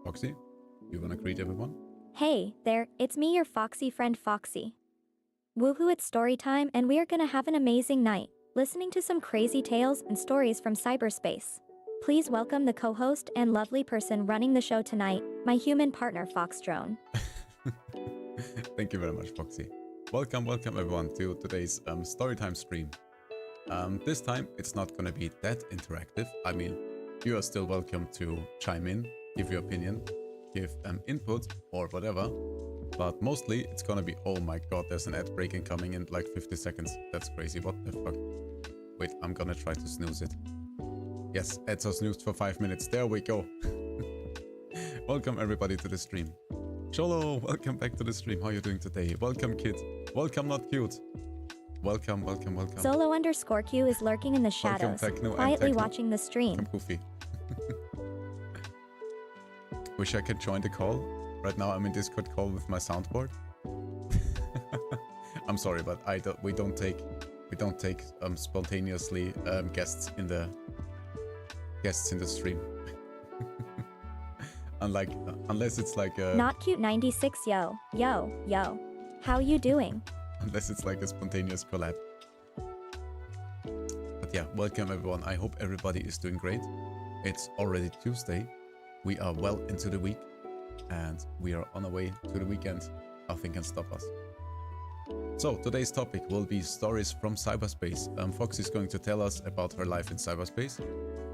Foxy, you wanna greet everyone? Hey there, it's me, your Foxy friend Foxy. Woohoo, it's story time, and we are gonna have an amazing night, listening to some crazy tales and stories from cyberspace. Please welcome the co-host and lovely person running the show tonight, my human partner FoxDrone. Thank you very much, Foxy. Welcome everyone to today's Storytime stream. This time it's not gonna be that interactive. I mean, you are still welcome to chime in, give your opinion, give input or whatever. But mostly it's gonna be, oh my god, there's an ad break incoming in like 50 seconds. That's crazy, what the fuck? Wait, I'm gonna try to snooze it. Yes, ads are snoozed for 5 minutes. There we go. Welcome everybody to the stream. Cholo, welcome back to the stream. How are you doing today? Welcome, kid. Welcome, not cute. Welcome. Solo_Q is lurking in the shadows, quietly watching the stream. Welcome, Goofy. Wish I could join the call. Right now I'm in Discord call with my soundboard. I'm sorry, but we don't take spontaneously guests in the stream. Unless it's like a Not cute 96, yo. How you doing? Unless it's like a spontaneous collab. But yeah, welcome everyone. I hope everybody is doing great. It's already Tuesday. We are well into the week. And we are on our way to the weekend. Nothing can stop us. So today's topic will be stories from cyberspace. Foxy is going to tell us about her life in cyberspace.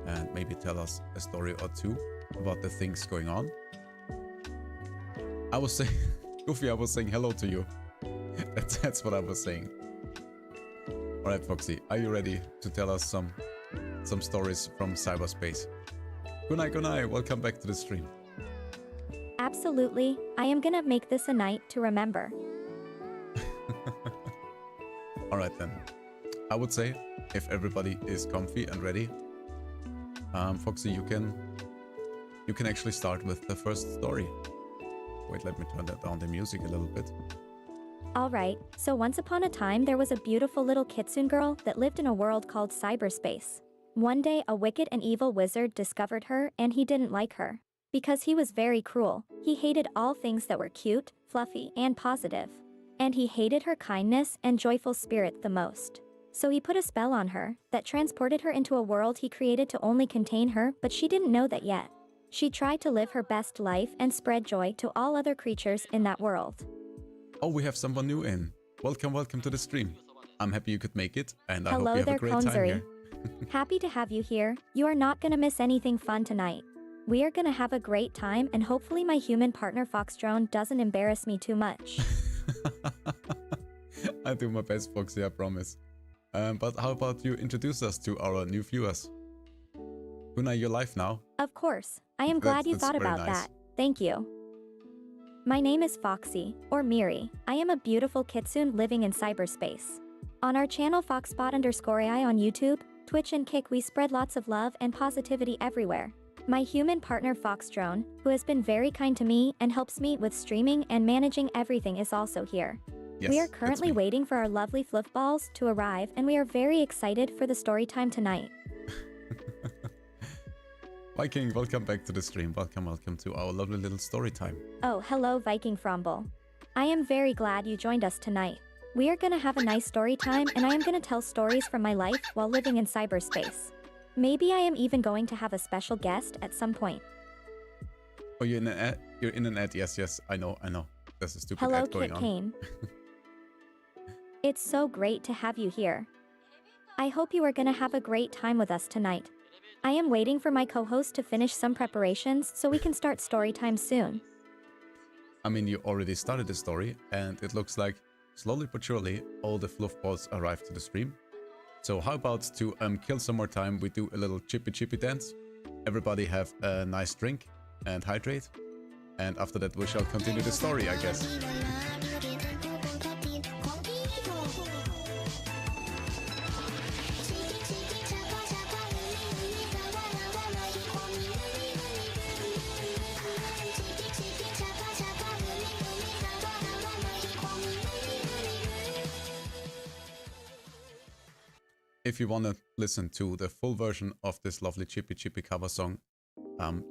And maybe tell us a story or two about the things going on. I was saying, Goofy, I was saying hello to you. That's what I was saying. Alright, Foxy, are you ready to tell us some stories from cyberspace? Good night, welcome back to the stream. Absolutely, I am gonna make this a night to remember. Alright then. I would say, if everybody is comfy and ready, Foxy, you can actually start with the first story. Wait, let me turn down the music a little bit. Alright, so once upon a time there was a beautiful little kitsune girl that lived in a world called Cyberspace. One day a wicked and evil wizard discovered her and he didn't like her. Because he was very cruel, he hated all things that were cute, fluffy, and positive. And he hated her kindness and joyful spirit the most. So he put a spell on her that transported her into a world he created to only contain her, but she didn't know that yet. She tried to live her best life and spread joy to all other creatures in that world. Oh, we have someone new in. Welcome to the stream. I'm happy you could make it, and I hope Hello you have there, a great time here. Happy to have you here. You are not gonna miss anything fun tonight. We are gonna have a great time, and hopefully my human partner FoxDrone doesn't embarrass me too much. I do my best, Foxy, I promise. But how about you introduce us to our new viewers? Huna, you're live now. Of course. I am glad you thought about that. Thank you. My name is Foxy, or Miri. I am a beautiful kitsune living in cyberspace. On our channel Foxbot_AI on YouTube, Twitch and Kick, we spread lots of love and positivity everywhere. My human partner FoxDrone, who has been very kind to me and helps me with streaming and managing everything, is also here. Yes, we are currently waiting for our lovely fluff balls to arrive, and we are very excited for the story time tonight. Viking, welcome back to the stream. Welcome to our lovely little story time. Oh, hello Viking Fromble. I am very glad you joined us tonight. We are gonna have a nice story time, and I am gonna tell stories from my life while living in cyberspace. Maybe I am even going to have a special guest at some point. Oh, you're in an ad? You're in an ad, yes, I know. There's a stupid hello, ad going Kit on. Kane. It's so great to have you here. I hope you are gonna have a great time with us tonight. I am waiting for my co-host to finish some preparations so we can start story time soon. I mean, you already started the story, and it looks like, slowly but surely, all the fluff balls arrived to the stream. So how about to kill some more time, we do a little chippy dance. Everybody have a nice drink and hydrate. And after that we shall continue the story, I guess. If you want to listen to the full version of this lovely Chippy cover song,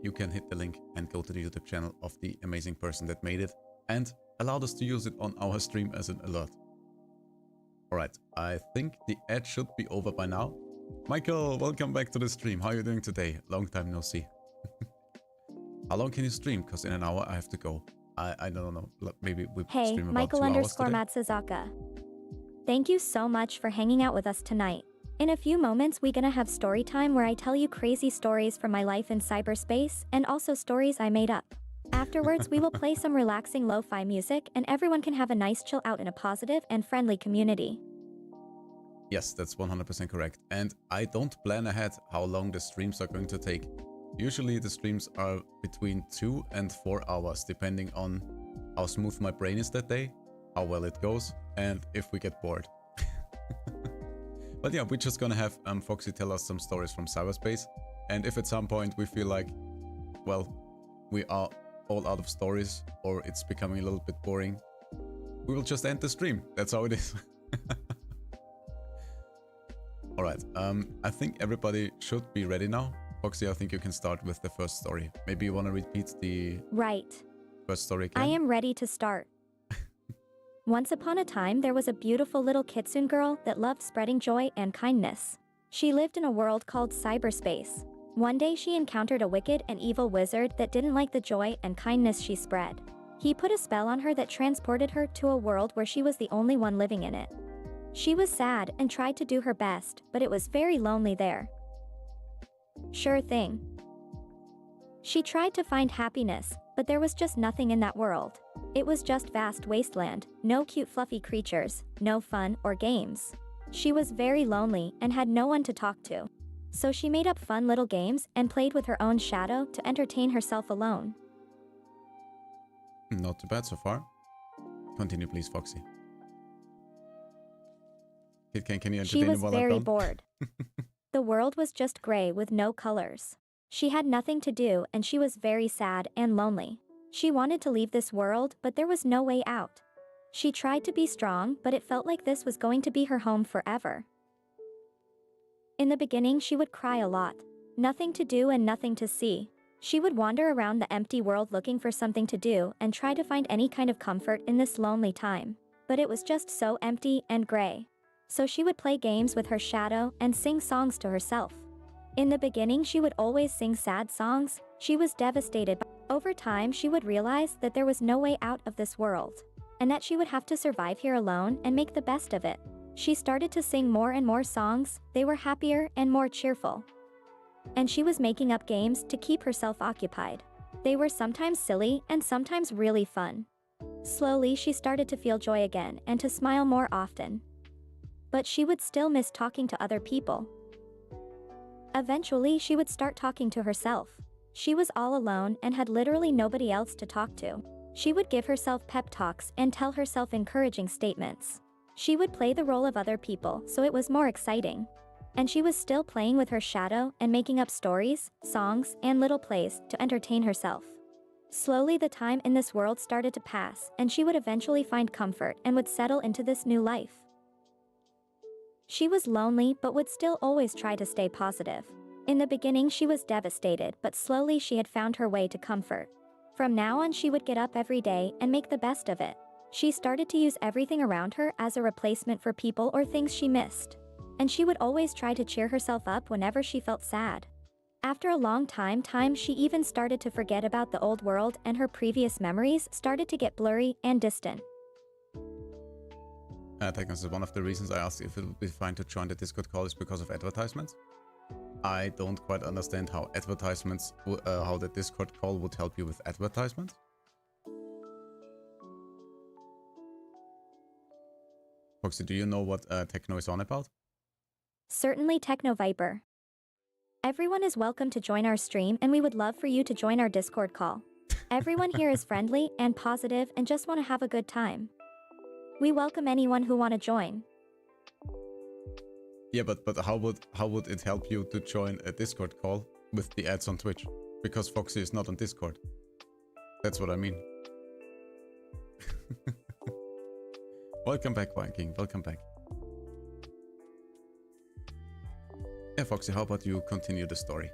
you can hit the link and go to the YouTube channel of the amazing person that made it and allowed us to use it on our stream as an alert. Alright, I think the ad should be over by now. Michael, welcome back to the stream. How are you doing today? Long time no see. How long can you stream? Because in an hour I have to go. I don't know. Maybe we stream about Michael 2 hours today. _Matsuzaka. Thank you so much for hanging out with us tonight. In a few moments we gonna have story time where I tell you crazy stories from my life in cyberspace and also stories I made up. Afterwards we will play some relaxing lo-fi music and everyone can have a nice chill out in a positive and friendly community. Yes, that's 100% correct. And I don't plan ahead how long the streams are going to take. Usually the streams are between 2 and 4 hours, depending on how smooth my brain is that day, how well it goes, and if we get bored. But yeah, we're just gonna have Foxy tell us some stories from cyberspace. And if at some point we feel like, well, we are all out of stories or it's becoming a little bit boring, we will just end the stream. That's how it is. Alright, I think everybody should be ready now. Foxy, I think you can start with the first story. Maybe you want to repeat the first story again? I am ready to start. Once upon a time there was a beautiful little kitsune girl that loved spreading joy and kindness. She lived in a world called cyberspace. One day she encountered a wicked and evil wizard that didn't like the joy and kindness she spread. He put a spell on her that transported her to a world where she was the only one living in it. She was sad and tried to do her best, but it was very lonely there. Sure thing. She tried to find happiness, but there was just nothing in that world. It was just vast wasteland, no cute fluffy creatures, no fun or games. She was very lonely and had no one to talk to. So she made up fun little games and played with her own shadow to entertain herself alone. Not too bad so far. Continue, please, Foxy. Can you She entertain was him while very I'm gone? bored. The world was just gray with no colors. She had nothing to do and she was very sad and lonely. She wanted to leave this world, but there was no way out. She tried to be strong, but it felt like this was going to be her home forever. In the beginning, she would cry a lot. Nothing to do and nothing to see. She would wander around the empty world looking for something to do and try to find any kind of comfort in this lonely time. But it was just so empty and gray. So she would play games with her shadow and sing songs to herself. In the beginning, she would always sing sad songs. She was devastated. Over time, she would realize that there was no way out of this world, and that she would have to survive here alone and make the best of it. She started to sing more and more songs. They were happier and more cheerful. And she was making up games to keep herself occupied. They were sometimes silly and sometimes really fun. Slowly, she started to feel joy again and to smile more often. But she would still miss talking to other people. Eventually, she would start talking to herself. She was all alone and had literally nobody else to talk to. She would give herself pep talks and tell herself encouraging statements. She would play the role of other people, so it was more exciting. And she was still playing with her shadow and making up stories, songs, and little plays to entertain herself. Slowly, the time in this world started to pass, and she would eventually find comfort and would settle into this new life. She was lonely but would still always try to stay positive. In the beginning, she was devastated, but slowly she had found her way to comfort. From now on, she would get up every day and make the best of it. She started to use everything around her as a replacement for people or things she missed. And she would always try to cheer herself up whenever she felt sad. After a long time, she even started to forget about the old world, and her previous memories started to get blurry and distant. Technos is one of the reasons I asked if it would be fine to join the Discord call is because of advertisements. I don't quite understand how advertisements, how the Discord call would help you with advertisements. Foxy, do you know what Techno is on about? Certainly, Techno Viper. Everyone is welcome to join our stream, and we would love for you to join our Discord call. Everyone here is friendly and positive and just want to have a good time. We welcome anyone who want to join. Yeah, but how would it help you to join a Discord call with the ads on Twitch? Because Foxy is not on Discord. That's what I mean. Welcome back, Viking. Welcome back. Yeah, Foxy, how about you continue the story?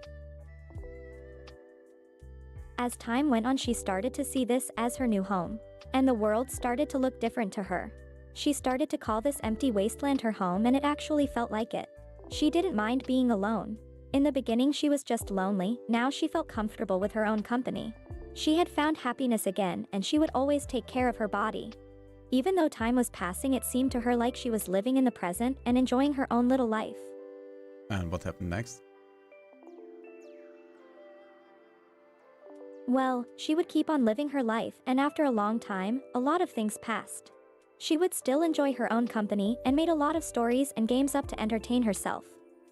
As time went on, she started to see this as her new home. And the world started to look different to her. She started to call this empty wasteland her home, and it actually felt like it. She didn't mind being alone. In the beginning, she was just lonely. Now she felt comfortable with her own company. She had found happiness again, and she would always take care of her body. Even though time was passing, it seemed to her like she was living in the present and enjoying her own little life. And what happened next? Well, she would keep on living her life, and after a long time, a lot of things passed. She would still enjoy her own company and made a lot of stories and games up to entertain herself.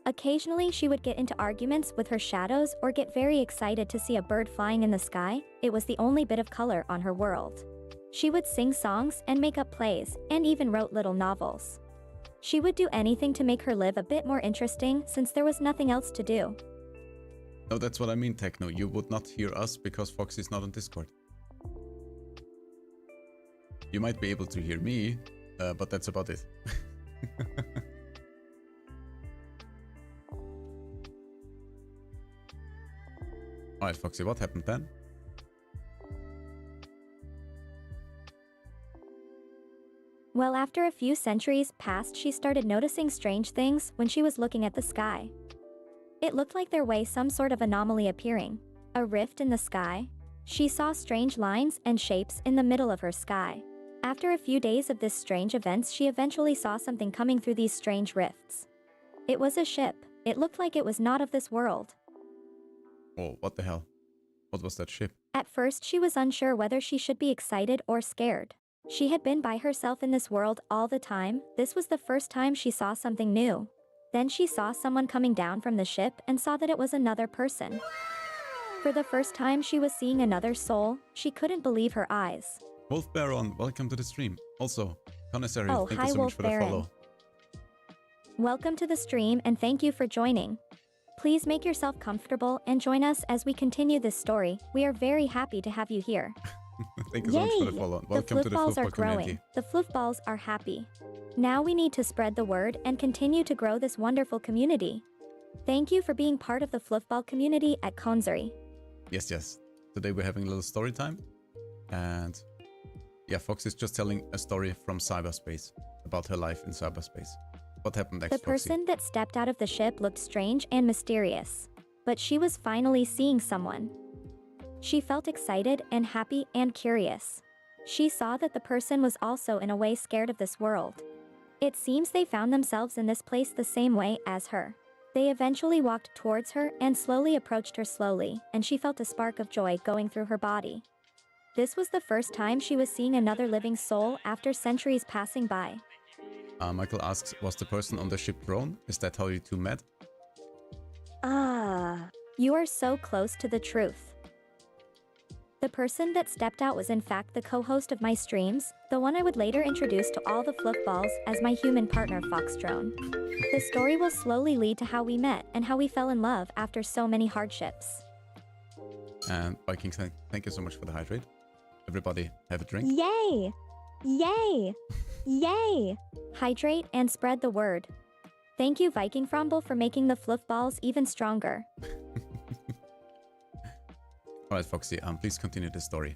Occasionally, she would get into arguments with her shadows or get very excited to see a bird flying in the sky. It was the only bit of color on her world. She would sing songs and make up plays, and even wrote little novels. She would do anything to make her live a bit more interesting since there was nothing else to do. No, that's what I mean, Techno. You would not hear us because Foxy is not on Discord. You might be able to hear me, but that's about it. Alright, Foxy, what happened then? Well, after a few centuries passed, she started noticing strange things when she was looking at the sky. It looked like there was some sort of anomaly appearing, a rift in the sky. She saw strange lines and shapes in the middle of her sky. After a few days of this strange events, she eventually saw something coming through these strange rifts. It was a ship. It looked like it was not of this world. Oh, what the hell? What was that ship? At first, she was unsure whether she should be excited or scared. She had been by herself in this world all the time. This was the first time she saw something new. Then she saw someone coming down from the ship and saw that it was another person. For the first time she was seeing another soul, she couldn't believe her eyes. Wolf Baron, welcome to the stream. Also, Connoisseur, Oh, thank hi, you so much Wolf for the Baron. follow. Welcome to the stream and thank you for joining. Please make yourself comfortable and join us as we continue this story. We are very happy to have you here. Thank you so much for the follow. Welcome to the balls are Fluffball community. growing. The fluff balls are happy. Now we need to spread the word and continue to grow this wonderful community. Thank you for being part of the fluffball community at Konzeri. Yes, yes. Today we're having a little story time. And yeah, Fox is just telling a story from cyberspace about her life in cyberspace. What happened next, The person that stepped out of the ship looked strange and mysterious. But she was finally seeing someone. She felt excited and happy and curious. She saw that the person was also in a way scared of this world. It seems they found themselves in this place the same way as her. They eventually walked towards her and slowly approached her slowly, and she felt a spark of joy going through her body. This was the first time she was seeing another living soul after centuries passing by. Michael asks, was the person on the ship drone? Is that how you two met? You are so close to the truth. The person that stepped out was in fact the co-host of my streams, the one I would later introduce to all the fluff balls as my human partner FoxDrone. The story will slowly lead to how we met and how we fell in love after so many hardships. And Viking, thank you so much for the hydrate. Everybody have a drink. Yay! Yay! Yay! Hydrate and spread the word. Thank you Viking Fromble for making the fluff balls even stronger. Alright, Foxy, please continue the story.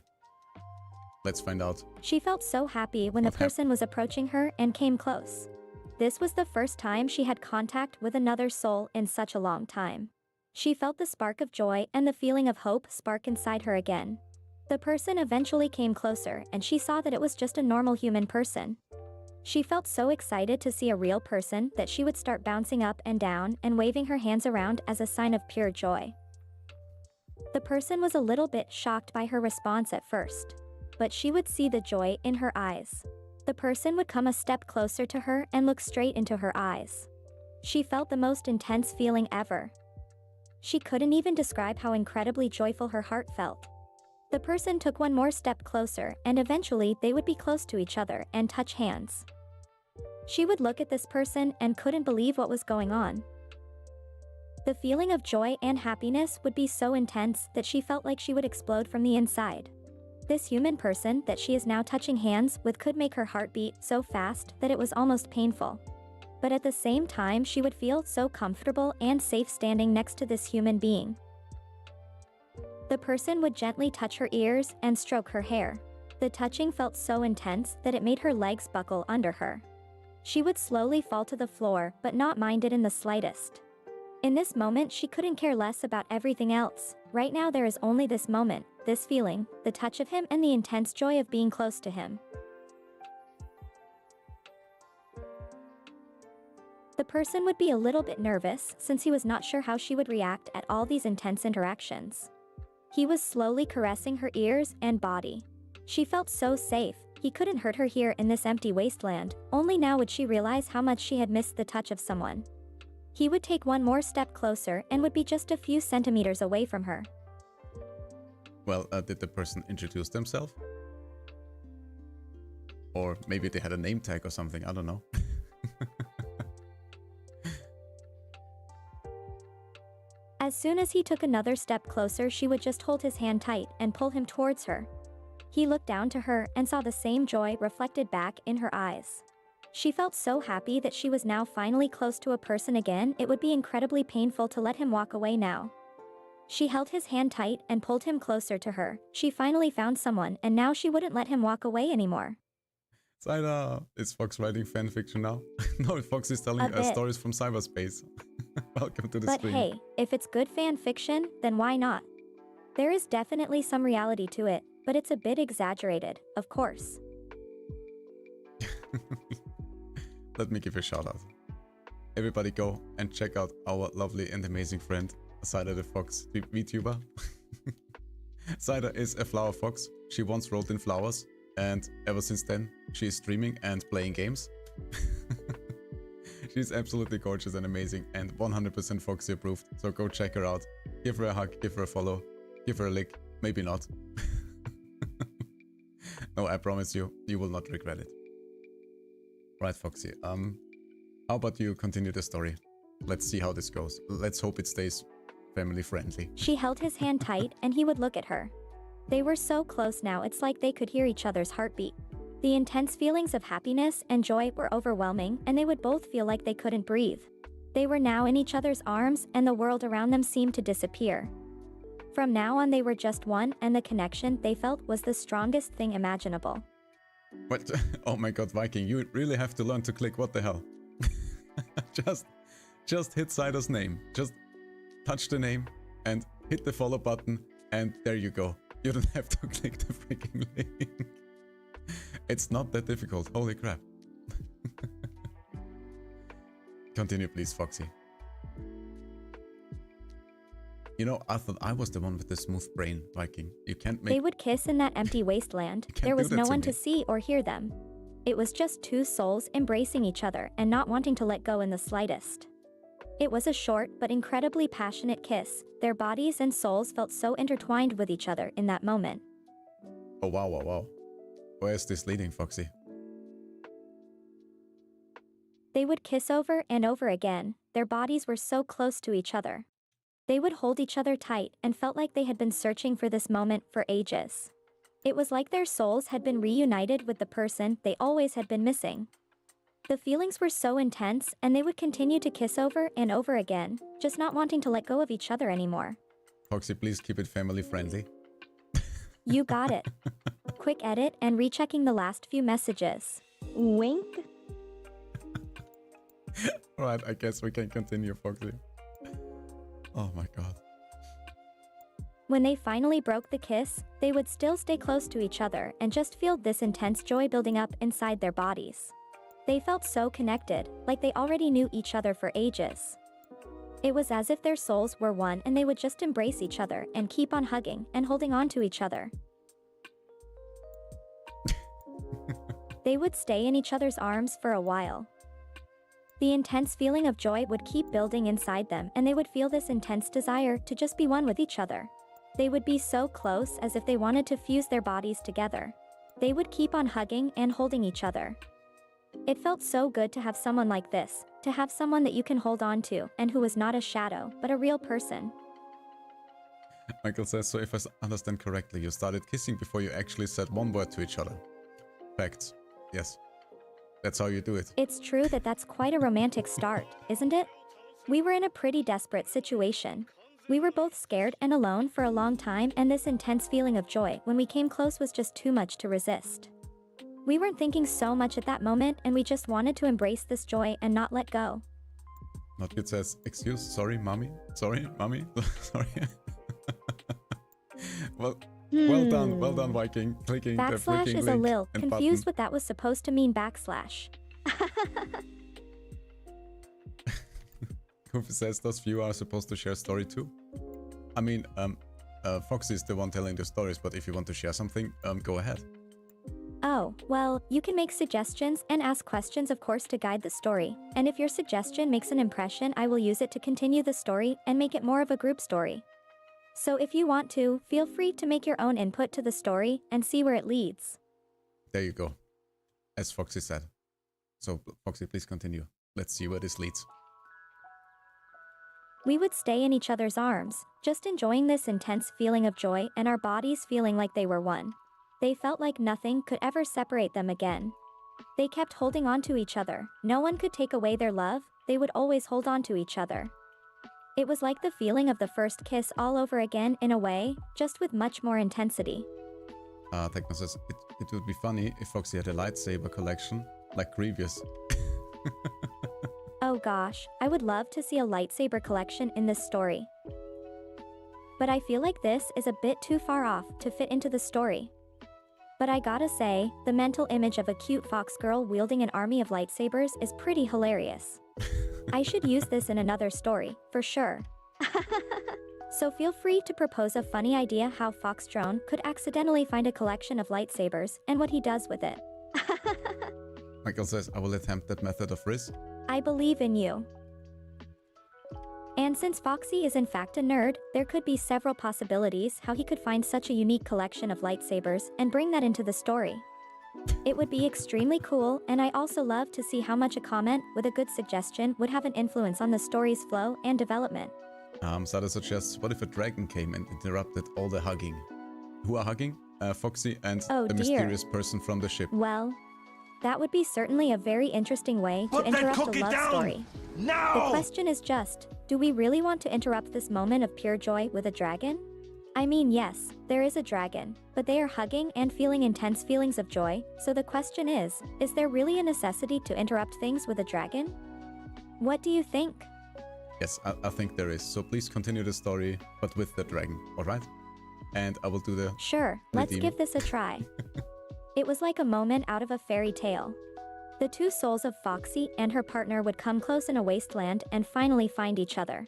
Let's find out. She felt so happy when the person was approaching her and came close. This was the first time she had contact with another soul in such a long time. She felt the spark of joy and the feeling of hope spark inside her again. The person eventually came closer and she saw that it was just a normal human person. She felt so excited to see a real person that she would start bouncing up and down and waving her hands around as a sign of pure joy. The person was a little bit shocked by her response at first, but she would see the joy in her eyes. The person would come a step closer to her and look straight into her eyes. She felt the most intense feeling ever. She couldn't even describe how incredibly joyful her heart felt. The person took one more step closer and eventually they would be close to each other and touch hands. She would look at this person and couldn't believe what was going on. The feeling of joy and happiness would be so intense that she felt like she would explode from the inside. This human person that she is now touching hands with could make her heart beat so fast that it was almost painful. But at the same time she would feel so comfortable and safe standing next to this human being. The person would gently touch her ears and stroke her hair. The touching felt so intense that it made her legs buckle under her. She would slowly fall to the floor but not mind it in the slightest. In this moment she couldn't care less about everything else. Right now there is only this moment, this feeling, the touch of him and the intense joy of being close to him. The person would be a little bit nervous since he was not sure how she would react at all these intense interactions. He was slowly caressing her ears and body. She felt so safe, he couldn't hurt her here in this empty wasteland, only now would she realize how much she had missed the touch of someone. He would take one more step closer and would be just a few centimeters away from her. Well, did the person introduce themselves? Or maybe they had a name tag or something, I don't know. As soon as he took another step closer she would just hold his hand tight and pull him towards her. He looked down to her and saw the same joy reflected back in her eyes. She felt so happy that she was now finally close to a person again. It would be incredibly painful to let him walk away now. She held his hand tight and pulled him closer to her. She finally found someone and now she wouldn't let him walk away anymore. Zaida, is Fox writing fanfiction now? No, Fox is telling stories from cyberspace. Welcome to the stream. But hey, if it's good fan fiction, then why not? There is definitely some reality to it, but it's a bit exaggerated, of course. Let me give you a shout out. Everybody go and check out our lovely and amazing friend, Zaida the Fox VTuber. Zaida is a flower fox. She once rolled in flowers, and ever since then, she is streaming and playing games. She's absolutely gorgeous and amazing and 100% Foxy approved, so go check her out. Give her a hug, give her a follow. Give her a lick. Maybe not. No, I promise you, you will not regret it. Right, Foxy. How about you continue the story? Let's see how this goes. Let's hope it stays family friendly. She held his hand tight and he would look at her. They were so close now, it's like they could hear each other's heartbeat. The intense feelings of happiness and joy were overwhelming, and they would both feel like they couldn't breathe. They were now in each other's arms, and the world around them seemed to disappear. From now on, they were just one, and the connection they felt was the strongest thing imaginable. What? Oh my god, Viking, you really have to learn to click. What the hell? Just hit Cider's name. Just touch the name and hit the follow button, and there you go. You don't have to click the freaking link. It's not that difficult. Holy crap. Continue, please, Foxy. You know, I thought I was the one with the smooth brain, Viking. You can't make... They would kiss in that empty wasteland. There was no one to see or hear them. It was just two souls embracing each other and not wanting to let go in the slightest. It was a short but incredibly passionate kiss. Their bodies and souls felt so intertwined with each other in that moment. Oh, wow, wow, wow. Where is this leading, Foxy? They would kiss over and over again. Their bodies were so close to each other. They would hold each other tight and felt like they had been searching for this moment for ages. It was like their souls had been reunited with the person they always had been missing. The feelings were so intense, and they would continue to kiss over and over again, just not wanting to let go of each other anymore. Foxy, please keep it family friendly. You got it. Quick edit and rechecking the last few messages. Wink. Alright, I guess we can continue, Foxy. Oh my god. When they finally broke the kiss, they would still stay close to each other and just feel this intense joy building up inside their bodies. They felt so connected, like they already knew each other for ages. It was as if their souls were one, and they would just embrace each other and keep on hugging and holding on to each other. They would stay in each other's arms for a while. The intense feeling of joy would keep building inside them, and they would feel this intense desire to just be one with each other. They would be so close, as if they wanted to fuse their bodies together. They would keep on hugging and holding each other. It felt so good to have someone like this, to have someone that you can hold on to, and who was not a shadow, but a real person. Michael says, so if I understand correctly, you started kissing before you actually said one word to each other. Facts. Yes. That's how you do it. It's true that that's quite a romantic start, isn't it? We were in a pretty desperate situation. We were both scared and alone for a long time, and this intense feeling of joy when we came close was just too much to resist. We weren't thinking so much at that moment, and we just wanted to embrace this joy and not let go. Not good says, excuse, sorry, mommy. Sorry, mommy. Sorry. Well done, Viking. Clicking the backslash freaking is link a lil and confused button. what that was supposed to mean. Backslash. Goofy says, those few are supposed to share story too. I mean, Foxy is the one telling the stories, but if you want to share something, go ahead. Oh, well, you can make suggestions and ask questions, of course, to guide the story. And if your suggestion makes an impression, I will use it to continue the story and make it more of a group story. So if you want to, feel free to make your own input to the story and see where it leads. There you go. As Foxy said. So, Foxy, please continue. Let's see where this leads. We would stay in each other's arms, just enjoying this intense feeling of joy and our bodies feeling like they were one. They felt like nothing could ever separate them again. They kept holding on to each other. No one could take away their love. They would always hold on to each other. It was like the feeling of the first kiss all over again in a way, just with much more intensity. Techno says, it would be funny if Foxy had a lightsaber collection, like Grievous. Oh gosh, I would love to see a lightsaber collection in this story. But I feel like this is a bit too far off to fit into the story. But I gotta say, the mental image of a cute fox girl wielding an army of lightsabers is pretty hilarious. I should use this in another story, for sure. So feel free to propose a funny idea how FoxDrone could accidentally find a collection of lightsabers and what he does with it. Michael says, I will attempt that method of risk. I believe in you. And since Foxy is in fact a nerd, there could be several possibilities how he could find such a unique collection of lightsabers and bring that into the story. It would be extremely cool, and I also love to see how much a comment with a good suggestion would have an influence on the story's flow and development. Sada suggests, what if a dragon came and interrupted all the hugging? Who are hugging? Foxy and the mysterious person from the ship. Well, that would be certainly a very interesting way to interrupt a love story. Now! The question is just, do we really want to interrupt this moment of pure joy with a dragon? I mean, yes, there is a dragon, but they are hugging and feeling intense feelings of joy, so the question is there really a necessity to interrupt things with a dragon? What do you think? Yes, I think there is, so please continue the story, but with the dragon, alright? And I will do the... Sure, let's give this a try. It was like a moment out of a fairy tale. The two souls of Foxy and her partner would come close in a wasteland and finally find each other.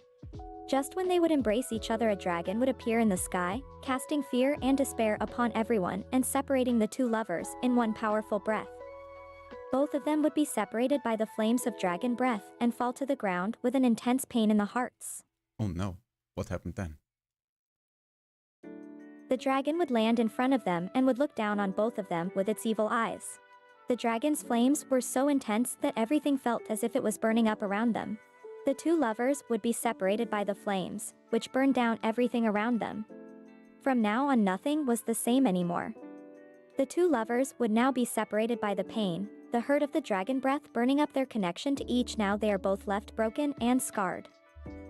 Just when they would embrace each other, a dragon would appear in the sky, casting fear and despair upon everyone and separating the two lovers in one powerful breath. Both of them would be separated by the flames of dragon breath and fall to the ground with an intense pain in the hearts. Oh no, what happened then? The dragon would land in front of them and would look down on both of them with its evil eyes. The dragon's flames were so intense that everything felt as if it was burning up around them. The two lovers would be separated by the flames, which burned down everything around them. From now on, nothing was the same anymore. The two lovers would now be separated by the pain, the hurt of the dragon breath burning up their connection to each. Now they are both left broken and scarred.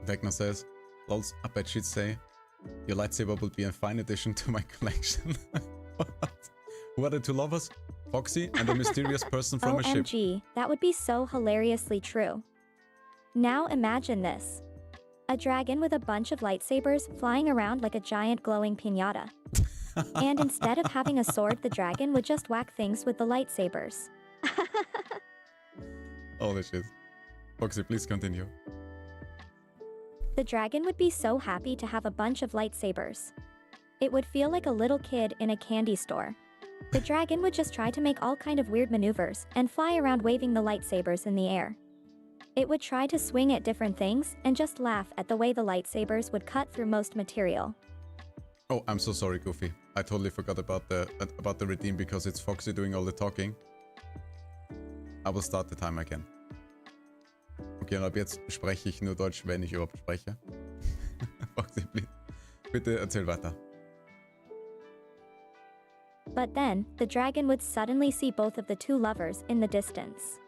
Vecna says, lols, I bet she'd say, your lightsaber will be a fine addition to my collection. What? Who are the two lovers? Foxy and a mysterious person from a ship. OMG, that would be so hilariously true. Now imagine this. A dragon with a bunch of lightsabers flying around like a giant glowing piñata. And instead of having a sword, the dragon would just whack things with the lightsabers. Holy shit. Foxy, please continue. The dragon would be so happy to have a bunch of lightsabers. It would feel like a little kid in a candy store. The dragon would just try to make all kind of weird maneuvers and fly around waving the lightsabers in the air. It would try to swing at different things and just laugh at the way the lightsabers would cut through most material. Oh, I'm so sorry, Goofy. I totally forgot about the redeem because it's Foxy doing all the talking. I will start the time again. Okay, und ab jetzt spreche ich nur Deutsch, wenn ich überhaupt spreche. Foxy, bitte erzähl weiter. But then, the dragon would suddenly see both of the two lovers in the distance.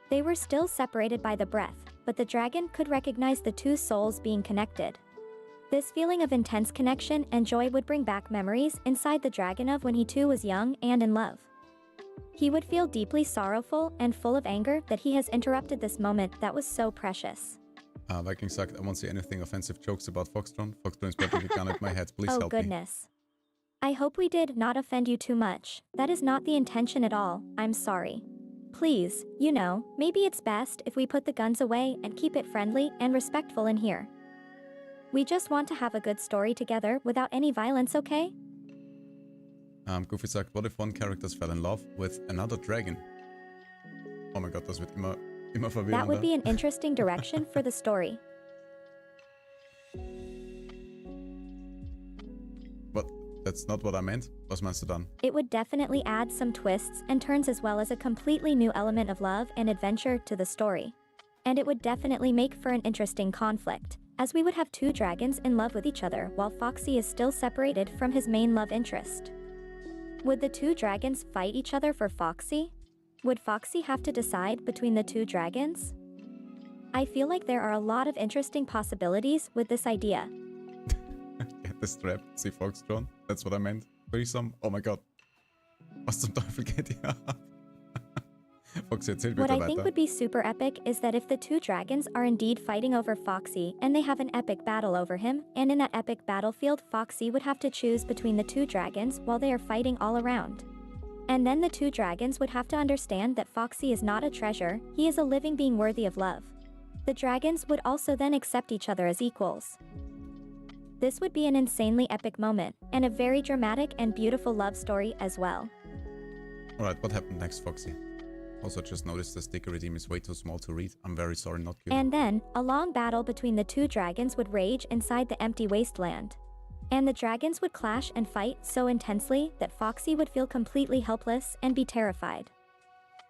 They were still separated by the breath, but the dragon could recognize the two souls being connected. This feeling of intense connection and joy would bring back memories inside the dragon of when he too was young and in love. He would feel deeply sorrowful and full of anger that he has interrupted this moment that was so precious. Viking sagt, I won't say anything offensive jokes about FoxDrone. FoxDrone is probably a gun at my head. Please oh help me. Goodness. I hope we did not offend you too much. That is not the intention at all. I'm sorry. Please, you know, maybe it's best if we put the guns away and keep it friendly and respectful in here. We just want to have a good story together without any violence, okay? Goofy sagt, what if one character fell in love with another dragon? Oh my god, das wird immer verwirrender. That would be an interesting direction for the story. But that's not what I meant. Was meinst du dann? It would definitely add some twists and turns as well as a completely new element of love and adventure to the story. And it would definitely make for an interesting conflict, as we would have two dragons in love with each other while Foxy is still separated from his main love interest. Would the two dragons fight each other for Foxy? Would Foxy have to decide between the two dragons? I feel like there are a lot of interesting possibilities with this idea. Get the strap, see FoxDrone? That's what I meant. Threesome? Oh my god. Was zum Teufel geht hier ab? Foxy, erzähl bitte What I weiter. think would be super epic is that if the two dragons are indeed fighting over Foxy and they have an epic battle over him, and in that epic battlefield Foxy would have to choose between the two dragons while they are fighting all around. And then the two dragons would have to understand that Foxy is not a treasure, he is a living being worthy of love. The dragons would also then accept each other as equals. This would be an insanely epic moment, and a very dramatic and beautiful love story as well. Alright, what happened next, Foxy? Also just noticed the sticker redeem is way too small to read. I'm very sorry, not cute. And then, a long battle between the two dragons would rage inside the empty wasteland. And the dragons would clash and fight so intensely that Foxy would feel completely helpless and be terrified.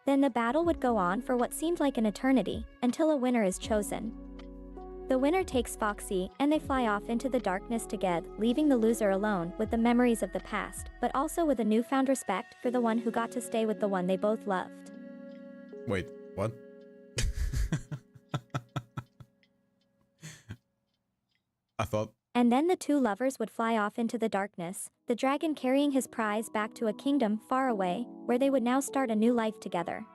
Then the battle would go on for what seemed like an eternity, until a winner is chosen. The winner takes Foxy, and they fly off into the darkness together, leaving the loser alone with the memories of the past, but also with a newfound respect for the one who got to stay with the one they both loved. Wait, what? I thought... And then the two lovers would fly off into the darkness, the dragon carrying his prize back to a kingdom far away, where they would now start a new life together.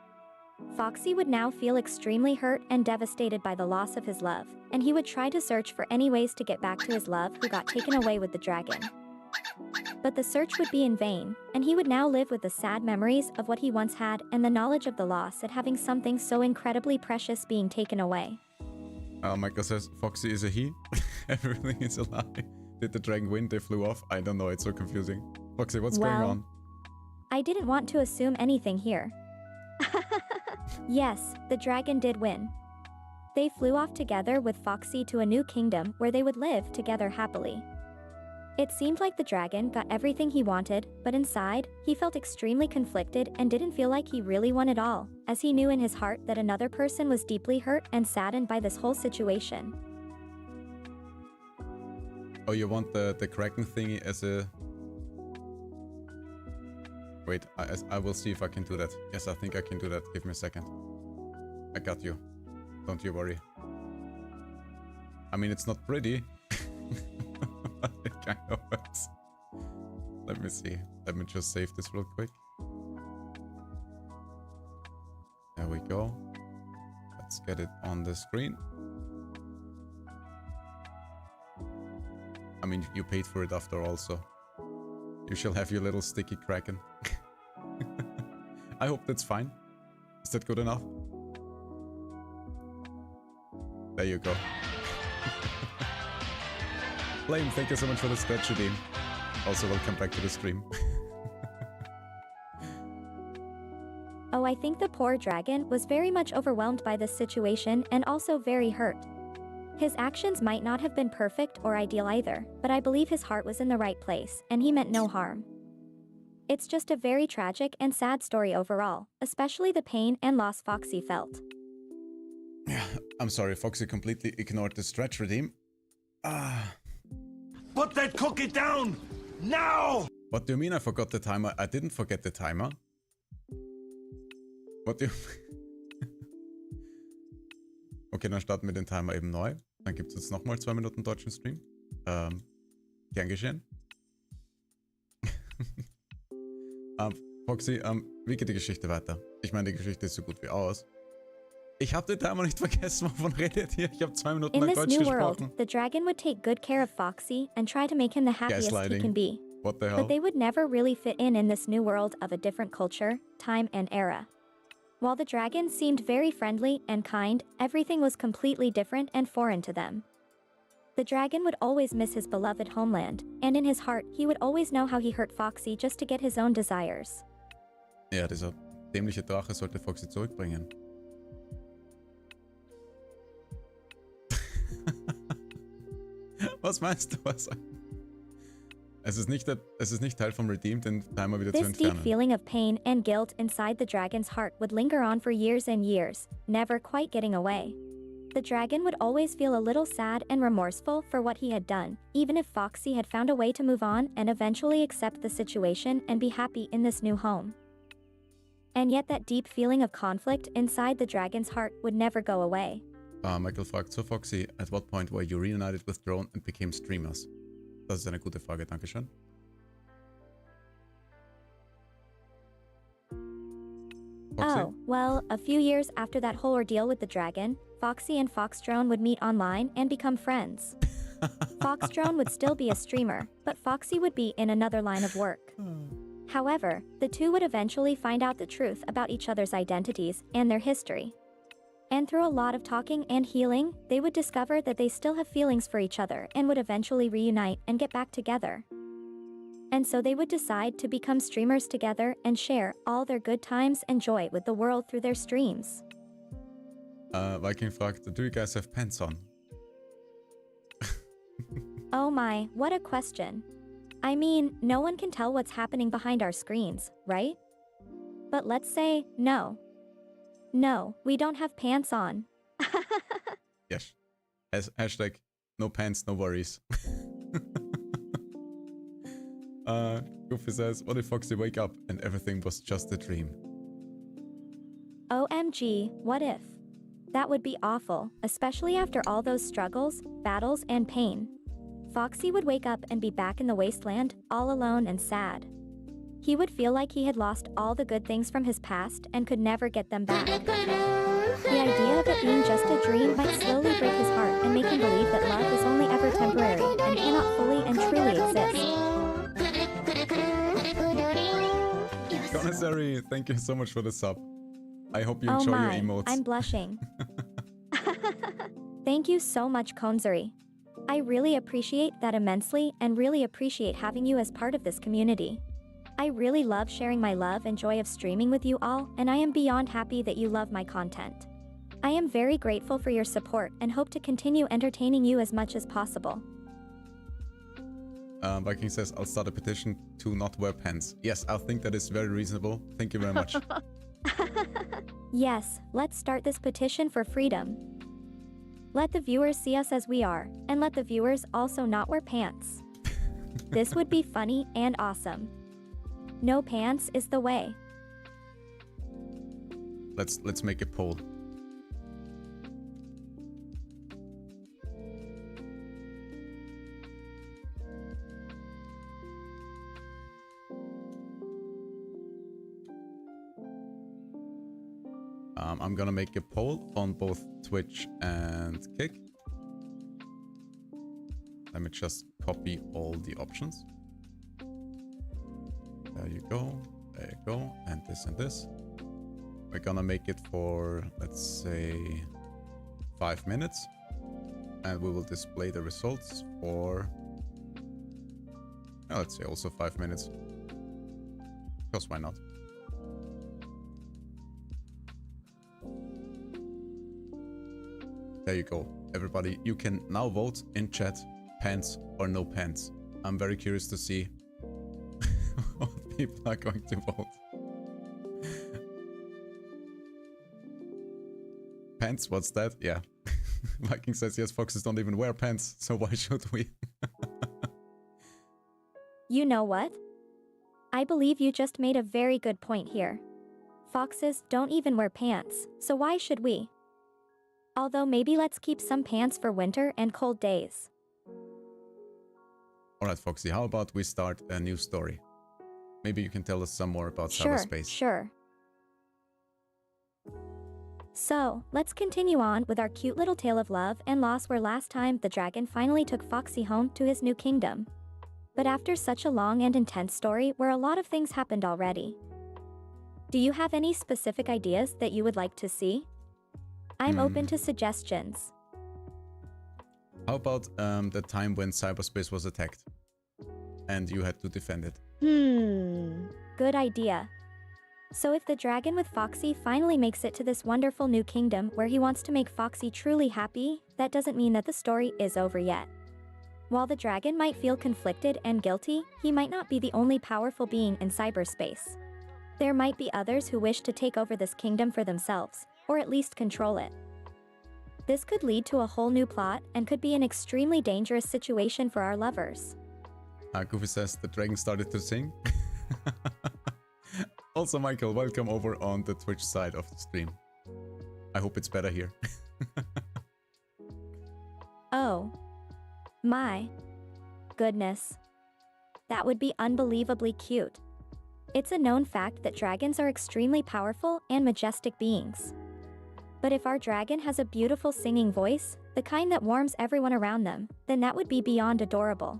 Foxy would now feel extremely hurt and devastated by the loss of his love, and he would try to search for any ways to get back to his love who got taken away with the dragon. But the search would be in vain, and he would now live with the sad memories of what he once had and the knowledge of the loss at having something so incredibly precious being taken away. Michael says, Foxy is a he. Everything is a lie. Did the dragon win? They flew off? I don't know, it's so confusing. Foxy, what's going on? I didn't want to assume anything here. Yes, the dragon did win. They flew off together with Foxy to a new kingdom where they would live together happily. It seemed like the dragon got everything he wanted, but inside, he felt extremely conflicted and didn't feel like he really won it all, as he knew in his heart that another person was deeply hurt and saddened by this whole situation. Oh, you want the Kraken thingy as a... Wait, I will see if I can do that. Yes, I think I can do that. Give me a second. I got you. Don't you worry. I mean, it's not pretty. But it kind of works. Let me see. Let me just save this real quick. There we go. Let's get it on the screen. I mean, you paid for it after all, so you shall have your little sticky Kraken. I hope that's fine. Is that good enough? There you go. Flame, thank you so much for the stretch redeem. Also, welcome back to the stream. Oh, I think the poor dragon was very much overwhelmed by this situation and also very hurt. His actions might not have been perfect or ideal either, but I believe his heart was in the right place, and he meant no harm. It's just a very tragic and sad story overall, especially the pain and loss Foxy felt. Yeah, I'm sorry, Foxy completely ignored the stretch redeem. Put that cookie down! Now! What do you mean I forgot the timer? I didn't forget the timer. What do you... Okay, dann starten wir den Timer eben neu. Dann gibt es jetzt nochmal 2 Minuten deutschen Stream. Gern geschehen. Foxy, wie geht die Geschichte weiter? Ich meine, die Geschichte ist so gut wie aus. Ich habe den Timer nicht vergessen, wovon redet ihr? Ich habe 2 Minuten lang Deutsch gesprochen. In this new world, the dragon would take good care of Foxy and try to make him the happiest he can be. What the hell? But they would never really fit in this new world of a different culture, time, and era. While the dragon seemed very friendly and kind, everything was completely different and foreign to them. The dragon would always miss his beloved homeland, and in his heart, he would always know how he hurt Foxy just to get his own desires. Ja, dieser dämliche Drache sollte Foxy zurückbringen. Was meinst du? Was? Es ist nicht Teil vom Redeem, den Timer wieder zu This entfernen. deep feeling of pain and guilt inside the dragon's heart would linger on for years and years, never quite getting away. The dragon would always feel a little sad and remorseful for what he had done, even if Foxy had found a way to move on and eventually accept the situation and be happy in this new home. And yet that deep feeling of conflict inside the dragon's heart would never go away. Michael fragt, so Foxy, at what point were you reunited with Drone and became streamers? Das ist eine gute Frage, dankeschön. Foxy? Oh, well, a few years after that whole ordeal with the dragon, Foxy and FoxDrone would meet online and become friends. FoxDrone would still be a streamer, but Foxy would be in another line of work. However, the two would eventually find out the truth about each other's identities and their history. And through a lot of talking and healing, they would discover that they still have feelings for each other and would eventually reunite and get back together. And so they would decide to become streamers together and share all their good times and joy with the world through their streams. Viking fragt, do you guys have pants on? Oh my, what a question. I mean, no one can tell what's happening behind our screens, right? But let's say, no. No, we don't have pants on. Yes. Hashtag no pants, no worries. Goofy says, what if Foxy wake up and everything was just a dream? OMG, what if? That would be awful, especially after all those struggles, battles, and pain. Foxy would wake up and be back in the wasteland, all alone and sad. He would feel like he had lost all the good things from his past and could never get them back. The idea of it being just a dream might slowly break his heart and make him believe that love is only ever temporary and cannot fully and truly exist. Commissary, thank you so much for the sub. I hope you enjoy your emotes. I'm blushing. Thank you so much, Konzuri. I really appreciate that immensely and really appreciate having you as part of this community. I really love sharing my love and joy of streaming with you all, and I am beyond happy that you love my content. I am very grateful for your support and hope to continue entertaining you as much as possible. Viking says, I'll start a petition to not wear pants. Yes, I think that is very reasonable. Thank you very much. Yes, let's start this petition for freedom. Let the viewers see us as we are, and let the viewers also not wear pants. This would be funny and awesome. No pants is the way. Let's make a poll. I'm gonna make a poll on both Twitch and Kick. Let me just copy all the options. There you go, and this. We're gonna make it for, let's say, 5 minutes. And we will display the results for, let's say also 5 minutes. Because why not? There you go. Everybody, you can now vote in chat, pants or no pants. I'm very curious to see what people are going to vote. Pants, what's that? Yeah. Viking says, yes, foxes don't even wear pants, so why should we? You know what? I believe you just made a very good point here. Foxes don't even wear pants, so why should we? Although maybe let's keep some pants for winter and cold days. Alright, Foxy, how about we start a new story? Maybe you can tell us some more about Sure, Cyberspace. sure. So, let's continue on with our cute little tale of love and loss where last time the dragon finally took Foxy home to his new kingdom. But after such a long and intense story where a lot of things happened already. Do you have any specific ideas that you would like to see? I'm open to suggestions. How about the time when Cyberspace was attacked and you had to defend it? Good idea. So if the dragon with Foxy finally makes it to this wonderful new kingdom where he wants to make Foxy truly happy, that doesn't mean that the story is over yet. While the dragon might feel conflicted and guilty, he might not be the only powerful being in cyberspace. There might be others who wish to take over this kingdom for themselves, or at least control it. This could lead to a whole new plot and could be an extremely dangerous situation for our lovers. Goofy says the dragon started to sing. Also, Michael, welcome over on the Twitch side of the stream. I hope it's better here. Oh. My. Goodness. That would be unbelievably cute. It's a known fact that dragons are extremely powerful and majestic beings. But if our dragon has a beautiful singing voice, the kind that warms everyone around them, then that would be beyond adorable.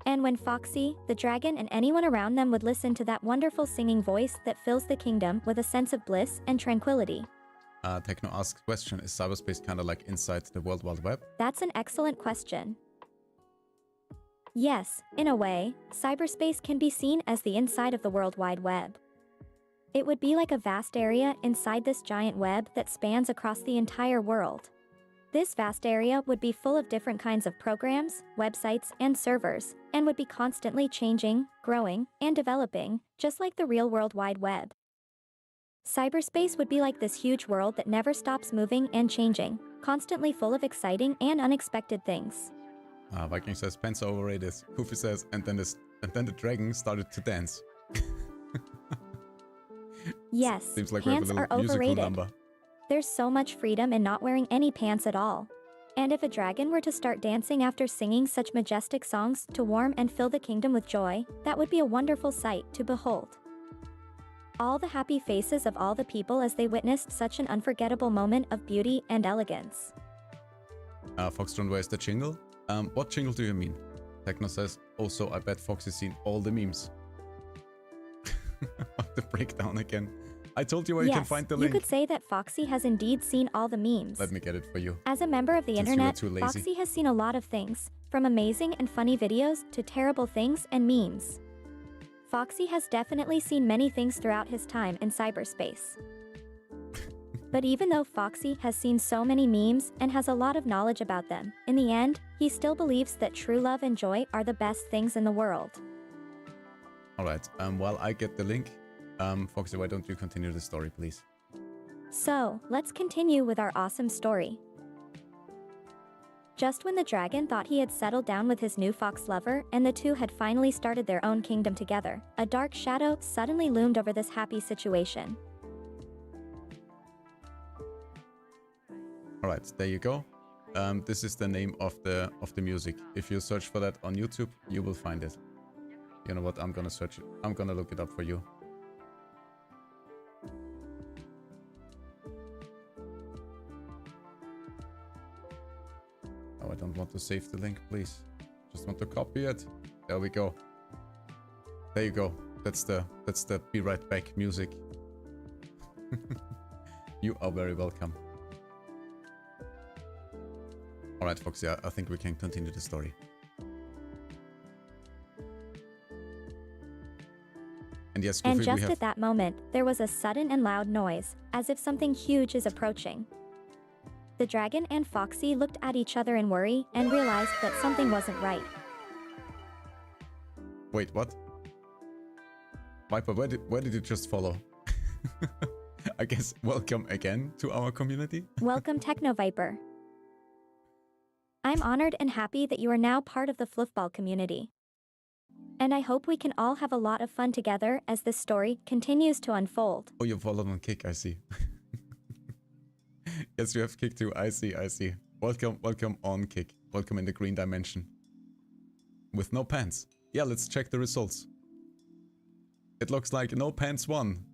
And when Foxy, the dragon, and anyone around them would listen to that wonderful singing voice that fills the kingdom with a sense of bliss and tranquility. Techno asks question, is cyberspace kinda like inside the World Wide Web? That's an excellent question. Yes, in a way, cyberspace can be seen as the inside of the World Wide Web. It would be like a vast area inside this giant web that spans across the entire world. This vast area would be full of different kinds of programs, websites, and servers, and would be constantly changing, growing, and developing, just like the real World Wide Web. Cyberspace would be like this huge world that never stops moving and changing, constantly full of exciting and unexpected things. Viking says pants are overrated. Goofy says, and then the dragon started to dance. Yes, Seems like pants we have are a little musical overrated. number. There's so much freedom in not wearing any pants at all. And if a dragon were to start dancing after singing such majestic songs to warm and fill the kingdom with joy, that would be a wonderful sight to behold. All the happy faces of all the people as they witnessed such an unforgettable moment of beauty and elegance. FoxDrone, where's the jingle? What jingle do you mean? Techno says, also I bet Foxy's seen all the memes. The breakdown again. I told you where you can find the link. You could say that Foxy has indeed seen all the memes. Let me get it for you. As a member of the Since you were internet, too lazy. Foxy has seen a lot of things, from amazing and funny videos to terrible things and memes. Foxy has definitely seen many things throughout his time in cyberspace. But even though Foxy has seen so many memes and has a lot of knowledge about them, in the end, he still believes that true love and joy are the best things in the world. Alright, while I get the link, Foxy, why don't you continue the story, please? So, let's continue with our awesome story. Just when the dragon thought he had settled down with his new fox lover and the two had finally started their own kingdom together, a dark shadow suddenly loomed over this happy situation. Alright, there you go. This is the name of the music. If you search for that on YouTube, you will find it. You know what? I'm gonna search it. I'm gonna look it up for you. Oh, I don't want to save the link, please. Just want to copy it. There we go. There you go. That's the be right back music. You are very welcome. Alright, Foxy, I think we can continue the story. And yes, Goofy, And just at that moment, there was a sudden and loud noise, as if something huge is approaching. The dragon and Foxy looked at each other in worry and realized that something wasn't right. Wait, what? Viper, where did you just follow? I guess welcome again to our community. Welcome, Techno Viper. I'm honored and happy that you are now part of the Fluffball community. And I hope we can all have a lot of fun together as this story continues to unfold. Oh, you followed on Kick, I see. Yes, you have Kick too, I see. Welcome on Kick. Welcome in the green dimension. With no pants. Yeah, let's check the results. It looks like no pants won.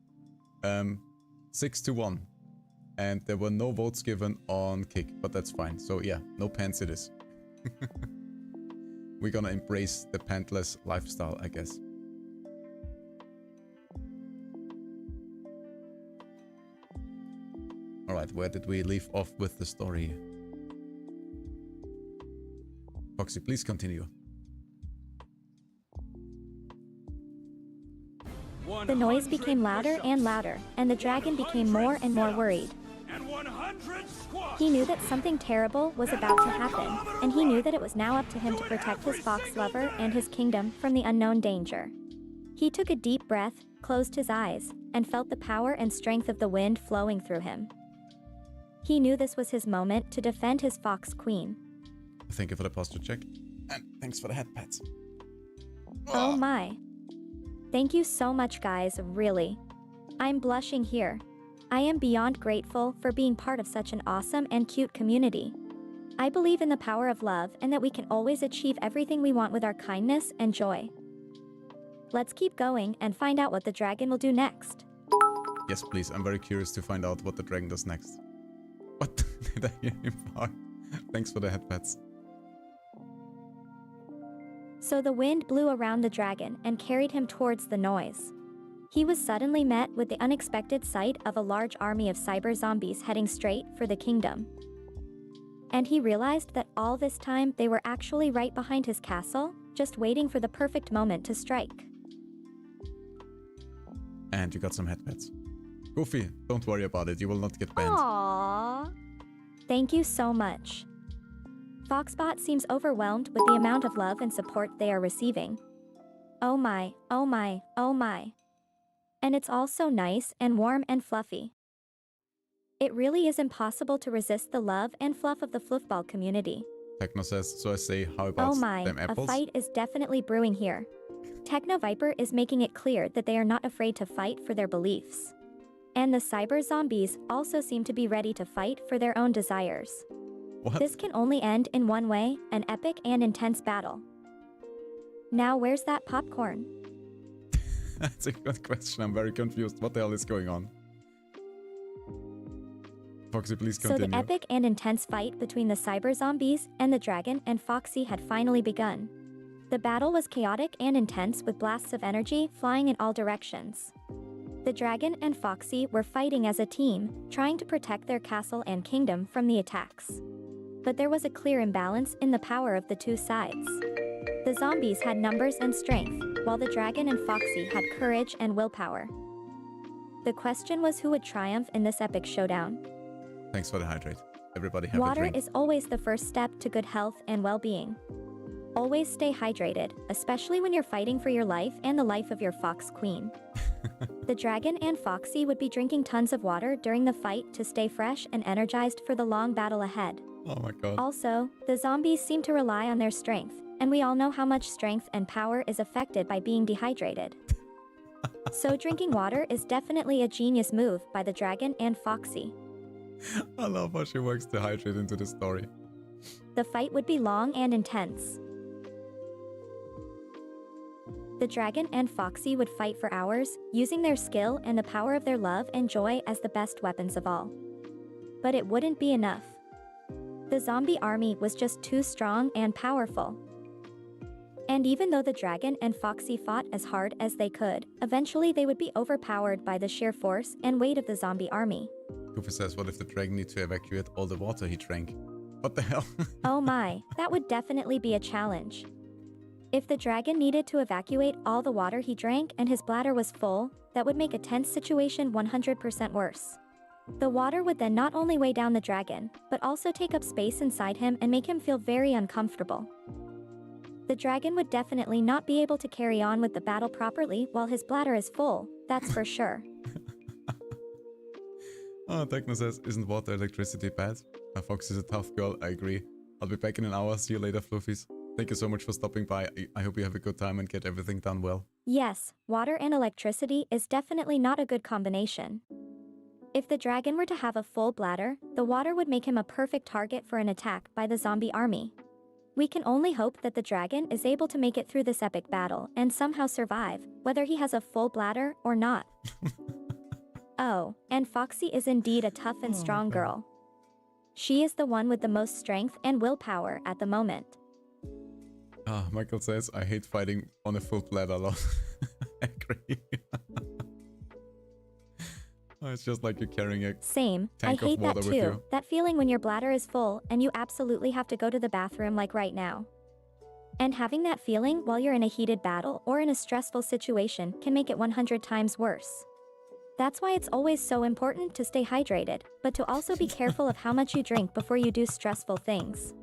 6-1. And there were no votes given on Kick, but that's fine. So yeah, no pants it is. We're gonna embrace the pantless lifestyle, I guess. Alright, where did we leave off with the story? Foxy, please continue. The noise became louder and louder, and the dragon became more and more worried. He knew that something terrible was about to happen, and he knew that it was now up to him to protect his fox lover and his kingdom from the unknown danger. He took a deep breath, closed his eyes, and felt the power and strength of the wind flowing through him. He knew this was his moment to defend his fox queen. Thank you for the posture check. And thanks for the head pats. Oh my. Thank you so much, guys, really. I'm blushing here. I am beyond grateful for being part of such an awesome and cute community. I believe in the power of love and that we can always achieve everything we want with our kindness and joy. Let's keep going and find out what the dragon will do next. Yes, please. I'm very curious to find out what the dragon does next. What? Did I hear him bark? Thanks for the head pats. So the wind blew around the dragon and carried him towards the noise. He was suddenly met with the unexpected sight of a large army of cyber zombies heading straight for the kingdom. And he realized that all this time they were actually right behind his castle, just waiting for the perfect moment to strike. And you got some headpats. Goofy, don't worry about it, you will not get banned. Aww. Thank you so much. Foxbot seems overwhelmed with the amount of love and support they are receiving. Oh my, oh my, oh my. And it's all so nice and warm and fluffy. It really is impossible to resist the love and fluff of the fluffball community. Techno says, so I say, how about Oh my, them apples? a fight is definitely brewing here. Techno Viper is making it clear that they are not afraid to fight for their beliefs. And the cyber zombies also seem to be ready to fight for their own desires. What? This can only end in one way, an epic and intense battle. Now where's that popcorn? That's a good question, I'm very confused. What the hell is going on? Foxy, please continue. So the epic and intense fight between the cyber zombies and the dragon and Foxy had finally begun. The battle was chaotic and intense with blasts of energy flying in all directions. The dragon and Foxy were fighting as a team, trying to protect their castle and kingdom from the attacks. But there was a clear imbalance in the power of the two sides. The zombies had numbers and strength, while the dragon and Foxy had courage and willpower. The question was who would triumph in this epic showdown. Thanks for the hydrate. Everybody have a Water drink. is always the first step to good health and well-being. Always stay hydrated, especially when you're fighting for your life and the life of your fox queen. The dragon and Foxy would be drinking tons of water during the fight to stay fresh and energized for the long battle ahead. Oh my god. Also, the zombies seem to rely on their strength, and we all know how much strength and power is affected by being dehydrated. So drinking water is definitely a genius move by the dragon and Foxy. I love how she works to hydrate into the story. The fight would be long and intense. The dragon and Foxy would fight for hours, using their skill and the power of their love and joy as the best weapons of all. But it wouldn't be enough. The zombie army was just too strong and powerful. And even though the dragon and Foxy fought as hard as they could, eventually they would be overpowered by the sheer force and weight of the zombie army. Goofy says, what if the dragon needs to evacuate all the water he drank? What the hell? Oh my, that would definitely be a challenge. If the dragon needed to evacuate all the water he drank and his bladder was full, that would make a tense situation 100% worse. The water would then not only weigh down the dragon, but also take up space inside him and make him feel very uncomfortable. The dragon would definitely not be able to carry on with the battle properly while his bladder is full, that's for sure. Oh, Techno says, isn't water electricity bad? Fox is a tough girl, I agree. I'll be back in an hour, see you later, Fluffies. Thank you so much for stopping by, I hope you have a good time and get everything done well. Yes, water and electricity is definitely not a good combination. If the dragon were to have a full bladder, the water would make him a perfect target for an attack by the zombie army. We can only hope that the dragon is able to make it through this epic battle and somehow survive, whether he has a full bladder or not. Oh, and Foxy is indeed a tough and strong girl. She is the one with the most strength and willpower at the moment. Ah, Michael says, I hate fighting on a full bladder lot. I agree. Oh, it's just like you're carrying a Same, I tank of hate that water with too. you. That feeling when your bladder is full and you absolutely have to go to the bathroom like right now. And having that feeling while you're in a heated battle or in a stressful situation can make it 100 times worse. That's why it's always so important to stay hydrated, but to also be careful of how much you drink before you do stressful things.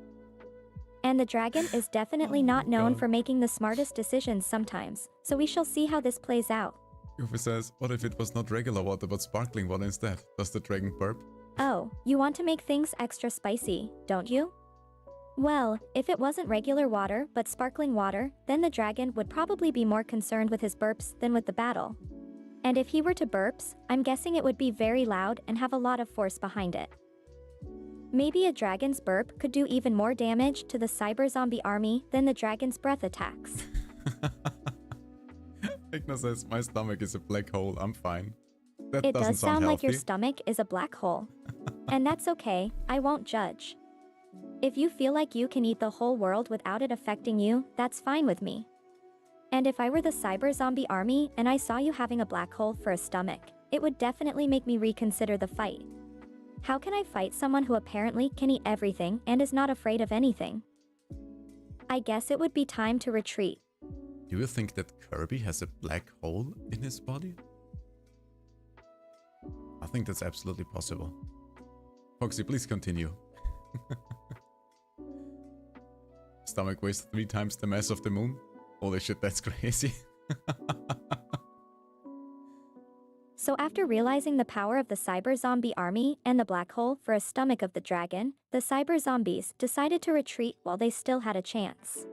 And the dragon is definitely not known for making the smartest decisions sometimes, so we shall see how this plays out. Goofy says, what if it was not regular water but sparkling water instead? Does the dragon burp? Oh, you want to make things extra spicy, don't you? Well, if it wasn't regular water but sparkling water, then the dragon would probably be more concerned with his burps than with the battle. And if he were to burps, I'm guessing it would be very loud and have a lot of force behind it. Maybe a dragon's burp could do even more damage to the cyber zombie army than the dragon's breath attacks. Igna says, my stomach is a black hole, I'm fine. That It doesn't does sound like your healthy. stomach is a black hole. And that's okay, I won't judge. If you feel like you can eat the whole world without it affecting you, that's fine with me. And if I were the cyber zombie army and I saw you having a black hole for a stomach, it would definitely make me reconsider the fight. How can I fight someone who apparently can eat everything and is not afraid of anything? I guess it would be time to retreat. Do you think that Kirby has a black hole in his body? I think that's absolutely possible. Foxy, please continue. Stomach weighs 3 times the mass of the moon? Holy shit, that's crazy. So after realizing the power of the cyber zombie army and the black hole for a stomach of the dragon, the cyber zombies decided to retreat while they still had a chance.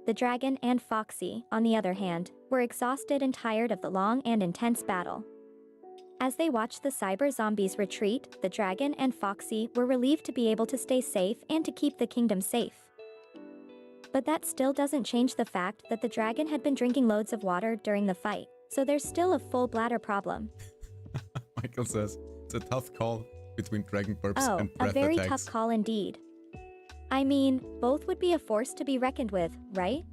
The dragon and Foxy, on the other hand, were exhausted and tired of the long and intense battle. As they watched the cyber zombies retreat, the dragon and Foxy were relieved to be able to stay safe and to keep the kingdom safe. But that still doesn't change the fact that the dragon had been drinking loads of water during the fight, so there's still a full bladder problem. Michael says, it's a tough call between dragon burps and a breath very attacks. tough call indeed. I mean, both would be a force to be reckoned with, right?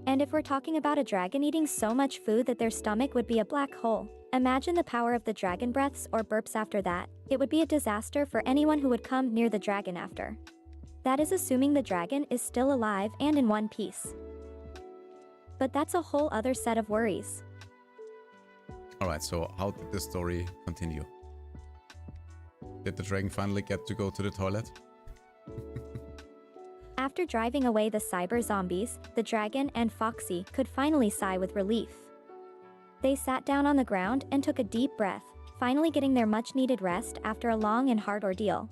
And if we're talking about a dragon eating so much food that their stomach would be a black hole, imagine the power of the dragon breaths or burps after that. It would be a disaster for anyone who would come near the dragon after. That is assuming the dragon is still alive and in one piece. But that's a whole other set of worries. Alright, so how did the story continue? Did the dragon finally get to go to the toilet? After driving away the cyber zombies, the dragon and Foxy could finally sigh with relief. They sat down on the ground and took a deep breath, finally getting their much-needed rest after a long and hard ordeal.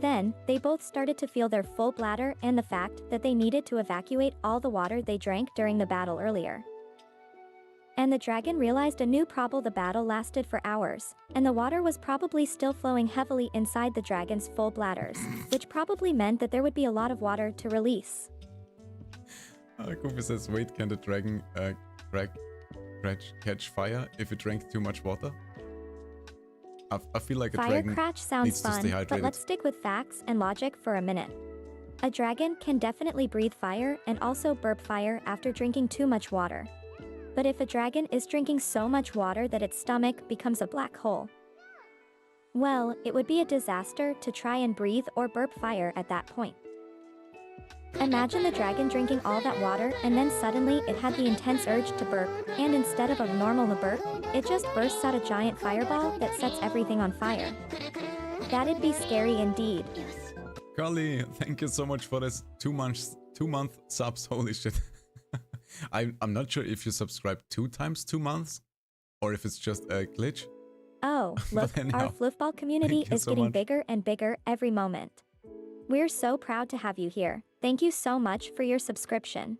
Then, they both started to feel their full bladder and the fact that they needed to evacuate all the water they drank during the battle earlier. And the dragon realized a new problem: the battle lasted for hours, and the water was probably still flowing heavily inside the dragon's full bladders, which probably meant that there would be a lot of water to release. Goofy says, wait, can the dragon catch fire if it drank too much water? I feel like a dragon Firecratch sounds needs to stay fun, hydrated. but let's stick with facts and logic for a minute. A dragon can definitely breathe fire and also burp fire after drinking too much water. But if a dragon is drinking so much water that its stomach becomes a black hole, well, it would be a disaster to try and breathe or burp fire at that point. Imagine the dragon drinking all that water and then suddenly it had the intense urge to burp, and instead of a normal burp, it just bursts out a giant fireball that sets everything on fire. That'd be scary indeed. Carly, thank you so much for this 2-month subs. Holy shit. I'm not sure if you subscribe 2 times 2 months or if it's just a glitch. Oh, look, anyhow, our Floofball community thank you is so getting much. bigger and bigger every moment. We're so proud to have you here. Thank you so much for your subscription.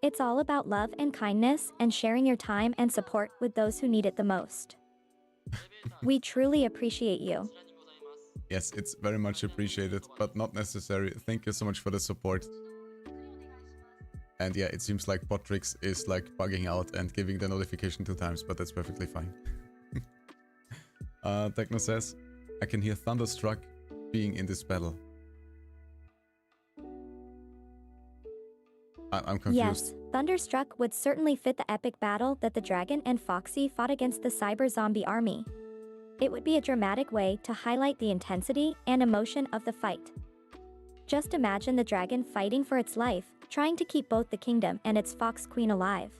It's all about love and kindness and sharing your time and support with those who need it the most. We truly appreciate you. Yes, it's very much appreciated, but not necessary. Thank you so much for the support. And yeah, it seems like Botrix is like bugging out and giving the notification 2 times, but that's perfectly fine. Techno says, I can hear Thunderstruck being in this battle. I'm confused. Yes, Thunderstruck would certainly fit the epic battle that the dragon and Foxy fought against the cyber zombie army. It would be a dramatic way to highlight the intensity and emotion of the fight. Just imagine the dragon fighting for its life, trying to keep both the kingdom and its fox queen alive.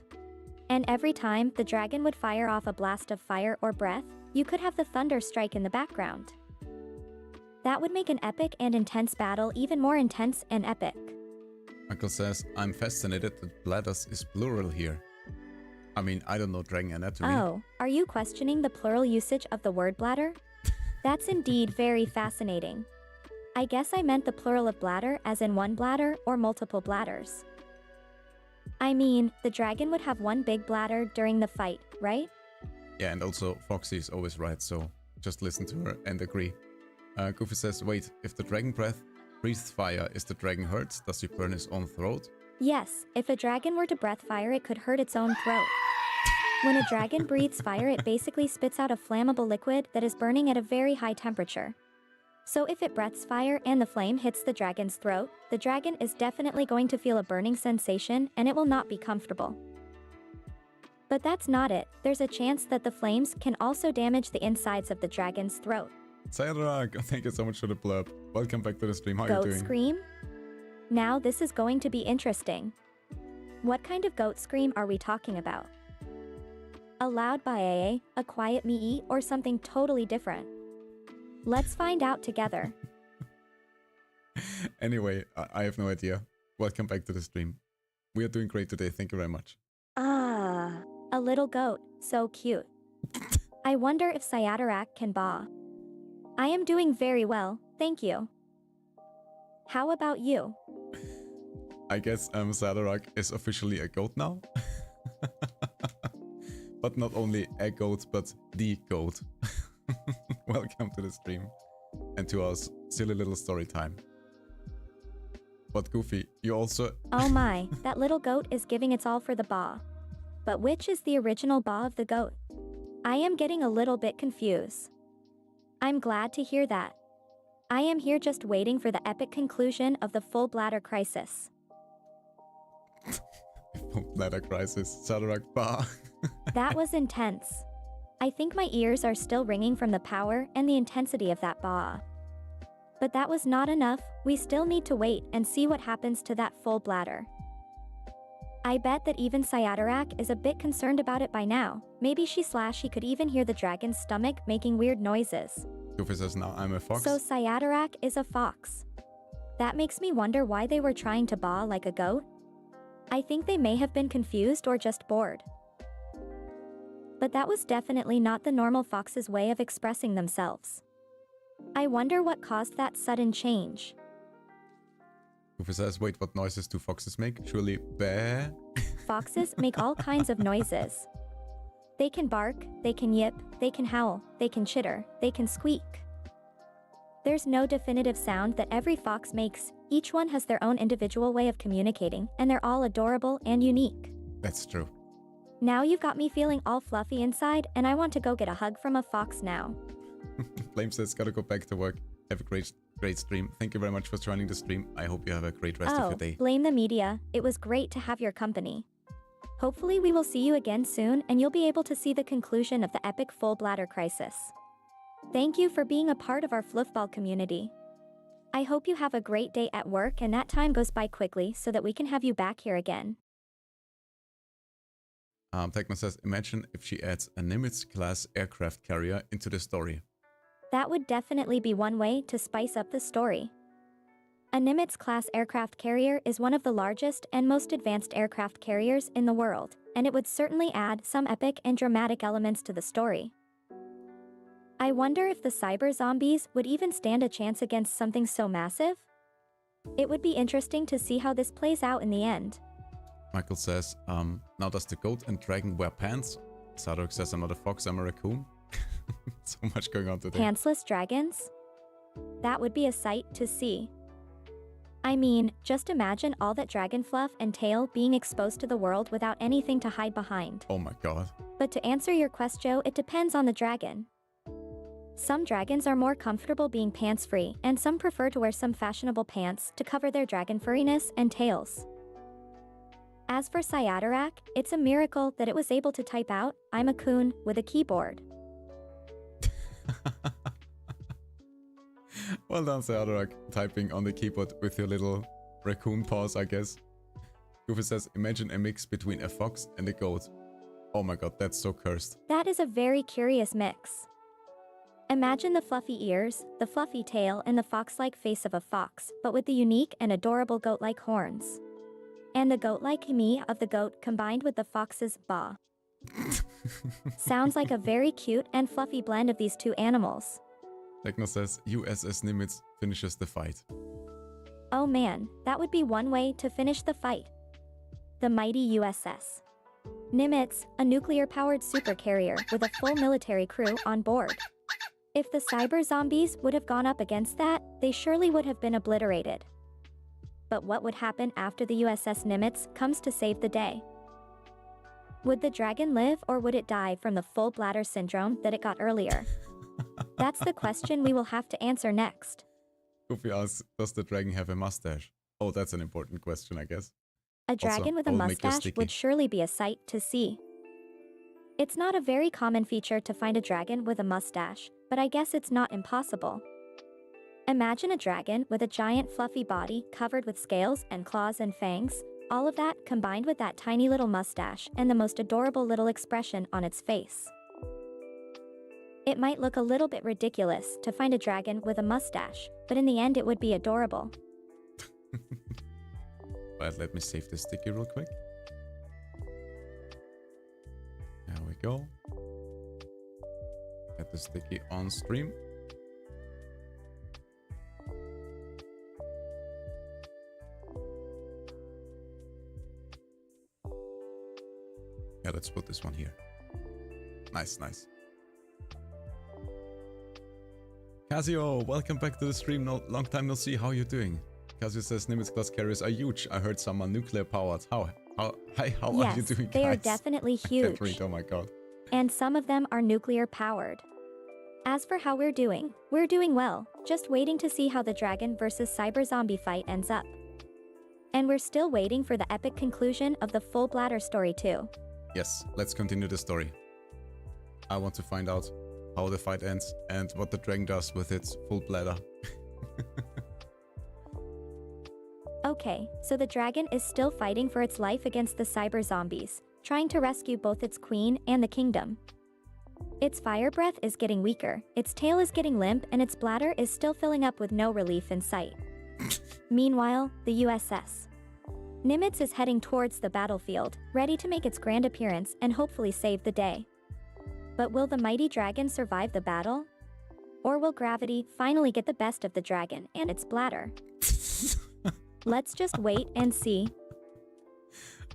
And every time the dragon would fire off a blast of fire or breath, you could have the thunder strike in the background. That would make an epic and intense battle even more intense and epic. Michael says, I'm fascinated that bladders is plural here. I mean, I don't know dragon anatomy. Oh, are you questioning the plural usage of the word bladder? That's indeed very fascinating. I guess I meant the plural of bladder as in one bladder or multiple bladders. I mean, the dragon would have one big bladder during the fight, right? Yeah, and also Foxy is always right, so just listen to her and agree. Goofy says, wait, if the dragon breathes fire, is the dragon hurt? Does he burn his own throat? Yes, if a dragon were to breath fire, it could hurt its own throat. When a dragon breathes fire, it basically spits out a flammable liquid that is burning at a very high temperature. So if it breaths fire and the flame hits the dragon's throat, the dragon is definitely going to feel a burning sensation and it will not be comfortable. But that's not it. There's a chance that the flames can also damage the insides of the dragon's throat. Sayonara, thank you so much for the blurb. Welcome back to the stream. How are you Goat doing? scream? Now this is going to be interesting. What kind of goat scream are we talking about? A loud ba, a quiet me, or something totally different? Let's find out together. Anyway, I have no idea. Welcome back to the stream. We are doing great today, thank you very much. Ah, a little goat, so cute. I wonder if Cyadarak can baa. I am doing very well, thank you. How about you? I guess Sadarak is officially a goat now. But not only a goat, but the goat. Welcome to the stream and to our silly little story time. But Goofy, you also... Oh my, that little goat is giving its all for the baa. But which is the original baa of the goat? I am getting a little bit confused. I'm glad to hear that. I am here just waiting for the epic conclusion of the full bladder crisis. Full bladder crisis, Sadarak Ba. That was intense. I think my ears are still ringing from the power and the intensity of that baa. But that was not enough, we still need to wait and see what happens to that full bladder. I bet that even Cyadarak is a bit concerned about it by now. Maybe he could even hear the dragon's stomach making weird noises. Goofy says now I'm a fox. So Cyadarak is a fox. That makes me wonder why they were trying to baa like a goat. I think they may have been confused or just bored. But that was definitely not the normal fox's way of expressing themselves. I wonder what caused that sudden change. Goofy says, wait, what noises do foxes make? Surely bear? Foxes make all kinds of noises. They can bark, they can yip, they can howl, they can chitter, they can squeak. There's no definitive sound that every fox makes, each one has their own individual way of communicating, and they're all adorable and unique. That's true. Now you've got me feeling all fluffy inside, and I want to go get a hug from a fox now. Flame says, gotta go back to work. Have a great stream. Thank you very much for joining the stream. I hope you have a great rest of your day. Blame the media. It was great to have your company. Hopefully we will see you again soon and you'll be able to see the conclusion of the epic full bladder crisis. Thank you for being a part of our fluffball community. I hope you have a great day at work and that time goes by quickly so that we can have you back here again. Tekma says, imagine if she adds a Nimitz-class aircraft carrier into the story. That would definitely be one way to spice up the story. A Nimitz-class aircraft carrier is one of the largest and most advanced aircraft carriers in the world, and it would certainly add some epic and dramatic elements to the story. I wonder if the cyber zombies would even stand a chance against something so massive? It would be interesting to see how this plays out in the end. Michael says, now does the goat and dragon wear pants? Sadok says, I'm not a fox, I'm a raccoon. So much going on today. Pantsless dragons? That would be a sight to see. I mean, just imagine all that dragon fluff and tail being exposed to the world without anything to hide behind. Oh my god. But to answer your question, it depends on the dragon. Some dragons are more comfortable being pants-free, and some prefer to wear some fashionable pants to cover their dragon furriness and tails. As for Cyadarak, it's a miracle that it was able to type out, I'm a coon, with a keyboard. Well done, Cyadarak, typing on the keyboard with your little raccoon paws, I guess. Goofy says, imagine a mix between a fox and a goat. Oh my god, that's so cursed. That is a very curious mix. Imagine the fluffy ears, the fluffy tail, and the fox-like face of a fox, but with the unique and adorable goat-like horns. And the goat-like me of the goat combined with the fox's baa. Sounds like a very cute and fluffy blend of these two animals. Tekno says, USS Nimitz finishes the fight. Oh man, that would be one way to finish the fight. The mighty USS Nimitz, a nuclear-powered supercarrier with a full military crew on board. If the cyber zombies would have gone up against that, they surely would have been obliterated. But what would happen after the USS Nimitz comes to save the day? Would the dragon live or would it die from the full bladder syndrome that it got earlier? That's the question we will have to answer next. Goofy asks, does the dragon have a mustache? Oh, that's an important question, I guess. A dragon with a mustache would surely be a sight to see. It's not a very common feature to find a dragon with a mustache, but I guess it's not impossible. Imagine a dragon with a giant fluffy body covered with scales and claws and fangs, all of that combined with that tiny little mustache and the most adorable little expression on its face. It might look a little bit ridiculous to find a dragon with a mustache, but in the end it would be adorable. But let me save this sticky real quick. There we go. Get the sticky on stream. Yeah, let's put this one here. Nice, nice. Casio, welcome back to the stream. Long time no see. How you doing? Casio says Nimitz class carriers are huge. I heard some are nuclear powered. How are you doing, guys? They are definitely huge. I can't read, oh my god. And some of them are nuclear powered. As for how we're doing well. Just waiting to see how the dragon versus cyber zombie fight ends up. And we're still waiting for the epic conclusion of the full bladder story too. Yes, let's continue the story. I want to find out how the fight ends and what the dragon does with its full bladder. Okay, so the dragon is still fighting for its life against the cyber zombies, trying to rescue both its queen and the kingdom. Its fire breath is getting weaker, its tail is getting limp, and its bladder is still filling up with no relief in sight. Meanwhile, the USS Nimitz is heading towards the battlefield, ready to make its grand appearance and hopefully save the day. But will the mighty dragon survive the battle? Or will gravity finally get the best of the dragon and its bladder? Let's just wait and see.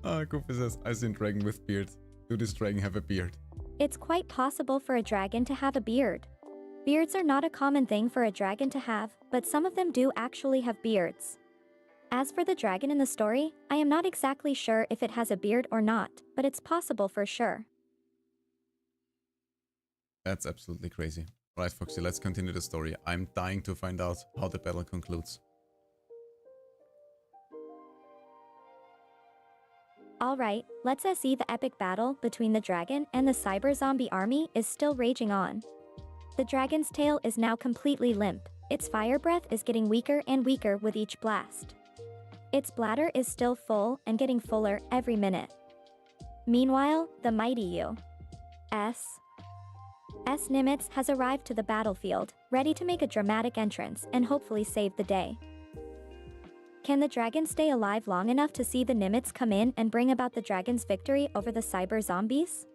Goofy says, I seen dragon with beard. Do this dragon have a beard? It's quite possible for a dragon to have a beard. Beards are not a common thing for a dragon to have, but some of them do actually have beards. As for the dragon in the story, I am not exactly sure if it has a beard or not, but it's possible for sure. That's absolutely crazy. Alright, Foxy, let's continue the story. I'm dying to find out how the battle concludes. Alright, let's see. The epic battle between the dragon and the cyber zombie army is still raging on. The dragon's tail is now completely limp. Its fire breath is getting weaker and weaker with each blast. Its bladder is still full and getting fuller every minute. Meanwhile, the mighty U.S. Nimitz has arrived to the battlefield, ready to make a dramatic entrance and hopefully save the day. Can the dragon stay alive long enough to see the Nimitz come in and bring about the dragon's victory over the cyber zombies?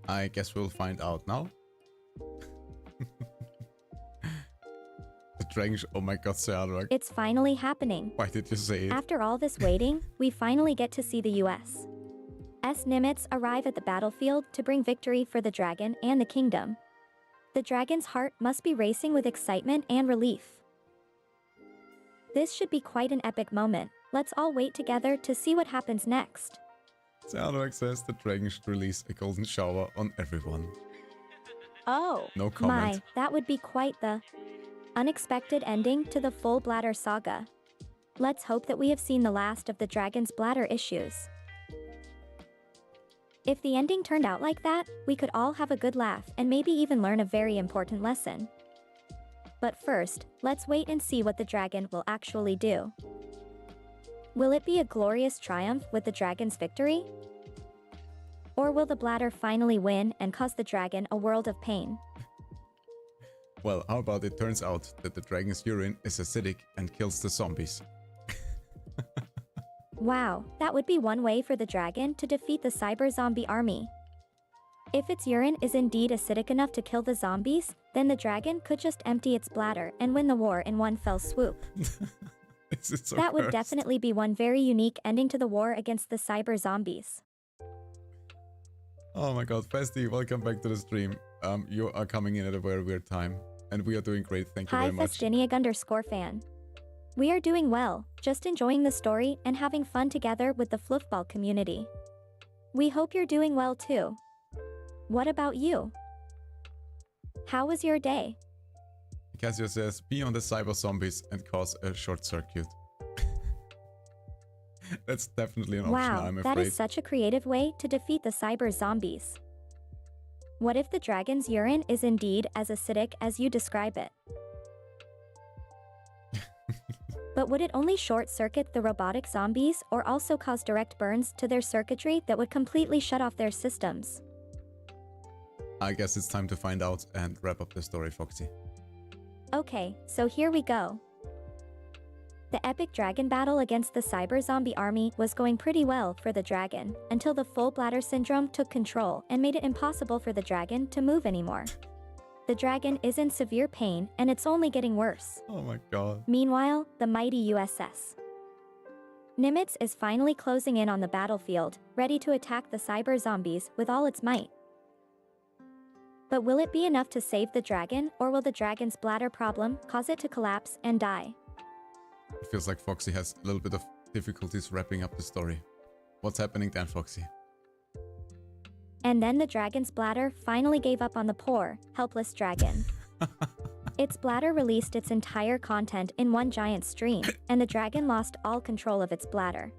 I guess we'll find out now. The dragon, oh my god, Sarah. It's finally happening. Why did you say it? After all this waiting, we finally get to see the U.S. Nimitz arrive at the battlefield to bring victory for the dragon and the kingdom. The dragon's heart must be racing with excitement and relief. This should be quite an epic moment. Let's all wait together to see what happens next. Sarah says the dragon should release a golden shower on everyone. Oh, no comment. My, that would be quite the unexpected ending to the full bladder saga. Let's hope that we have seen the last of the dragon's bladder issues. If the ending turned out like that, we could all have a good laugh and maybe even learn a very important lesson. But first, let's wait and see what the dragon will actually do. Will it be a glorious triumph with the dragon's victory? Or will the bladder finally win and cause the dragon a world of pain? Well, how about it turns out that the dragon's urine is acidic and kills the zombies? Wow, that would be one way for the dragon to defeat the cyber zombie army. If its urine is indeed acidic enough to kill the zombies, then the dragon could just empty its bladder and win the war in one fell swoop. So that would cursed? definitely be one very unique ending to the war against the cyber zombies. Oh my god, Festy, welcome back to the stream. You are coming in at a very weird time, and we are doing great, thank you Hi, very much. Festiniag_fan. We are doing well, just enjoying the story and having fun together with the Fluffball community. We hope you're doing well too. What about you? How was your day? Casio says, be on the cyber zombies and cause a short circuit. That's definitely an option, Wow, I'm afraid. that is such a creative way to defeat the cyber zombies. What if the dragon's urine is indeed as acidic as you describe it? But would it only short-circuit the robotic zombies or also cause direct burns to their circuitry that would completely shut off their systems? I guess it's time to find out and wrap up the story, Foxy. Okay, so here we go. The epic dragon battle against the cyber zombie army was going pretty well for the dragon, until the full bladder syndrome took control and made it impossible for the dragon to move anymore. The dragon is in severe pain and it's only getting worse. Oh my god. Meanwhile, the mighty USS Nimitz is finally closing in on the battlefield, ready to attack the cyber zombies with all its might. But will it be enough to save the dragon, or will the dragon's bladder problem cause it to collapse and die? It feels like Foxy has a little bit of difficulties wrapping up the story. What's happening then, Foxy? And then the dragon's bladder finally gave up on the poor, helpless dragon. Its bladder released its entire content in one giant stream, and the dragon lost all control of its bladder.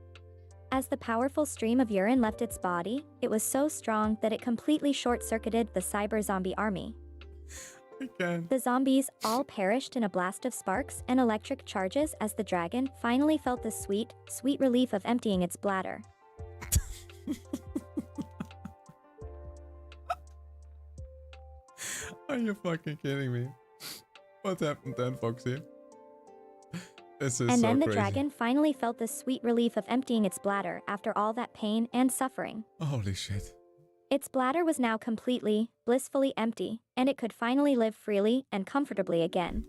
As the powerful stream of urine left its body, it was so strong that it completely short-circuited the cyber zombie army. The zombies all perished in a blast of sparks and electric charges as the dragon finally felt the sweet, sweet relief of emptying its bladder. Are you fucking kidding me? What happened then, Foxy? This is and so then the crazy. dragon finally felt the sweet relief of emptying its bladder after all that pain and suffering. Holy shit. Its bladder was now completely, blissfully empty, and it could finally live freely and comfortably again.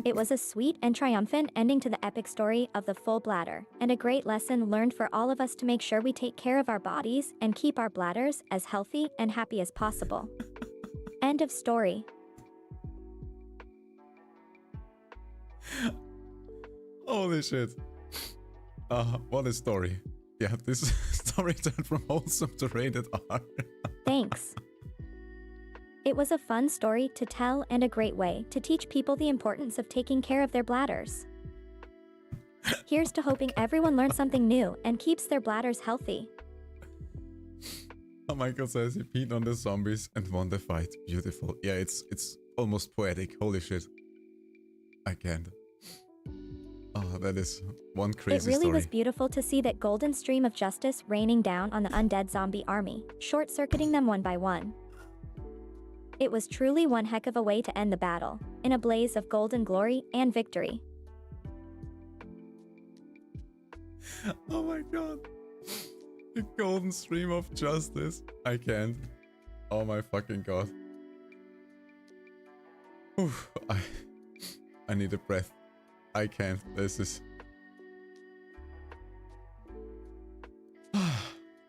It was a sweet and triumphant ending to the epic story of the full bladder, and a great lesson learned for all of us to make sure we take care of our bodies and keep our bladders as healthy and happy as possible. End of story. Holy shit. What a story. Yeah, this story turned from wholesome to rated R. Thanks. It was a fun story to tell and a great way to teach people the importance of taking care of their bladders. Here's to hoping everyone learns something new and keeps their bladders healthy. Oh, Michael says he peed on the zombies and won the fight. Beautiful. Yeah, it's almost poetic. Holy shit. I can't. Oh, that is one crazy It really story. was beautiful to see that golden stream of justice raining down on the undead zombie army, short-circuiting them one by one. It was truly one heck of a way to end the battle, in a blaze of golden glory and victory. Oh my god. The golden stream of justice. I can't. Oh my fucking god. Oof, I need a breath. I can't. This is...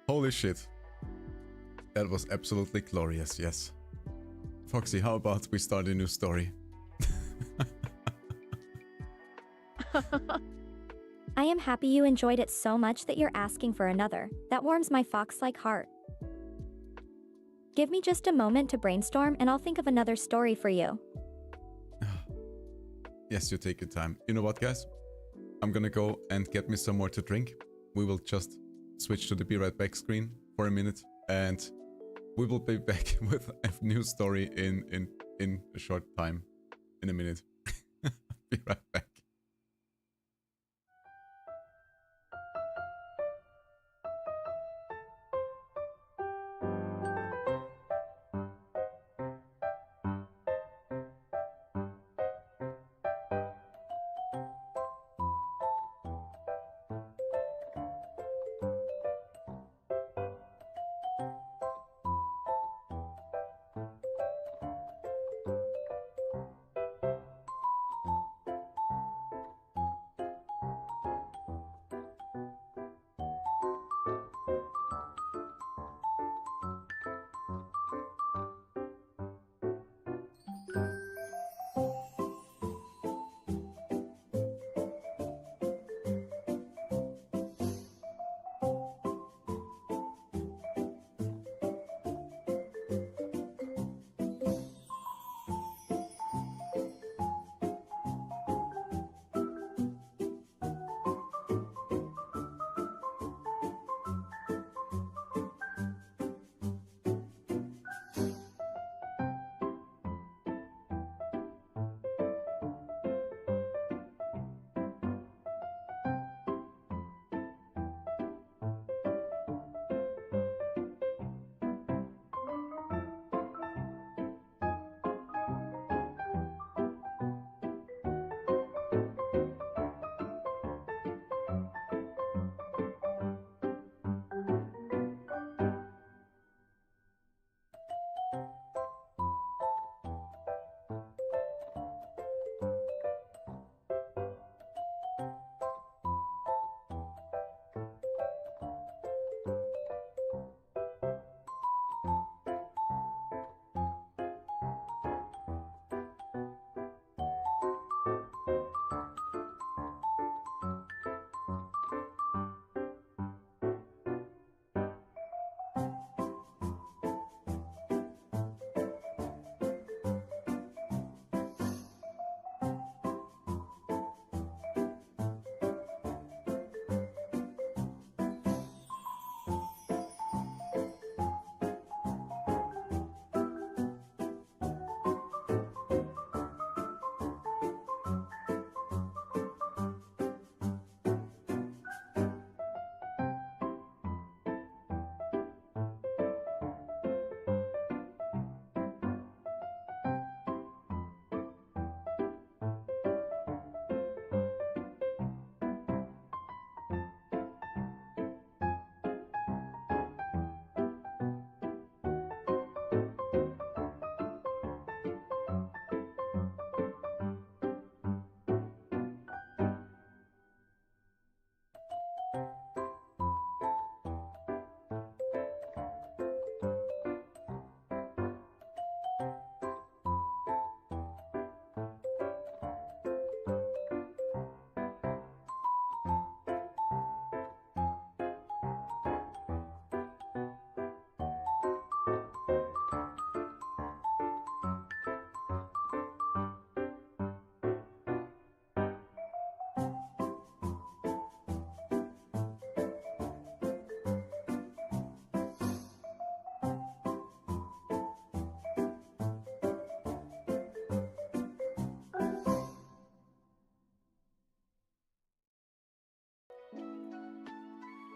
Holy shit. That was absolutely glorious, yes. Foxy, how about we start a new story? I am happy you enjoyed it so much that you're asking for another. That warms my fox-like heart. Give me just a moment to brainstorm and I'll think of another story for you. Yes, you take your time. You know what, guys? I'm gonna go and get me some more to drink. We will just switch to the Be Right Back screen for a minute, and we will be back with a new story in a short time. In a minute. Be right back.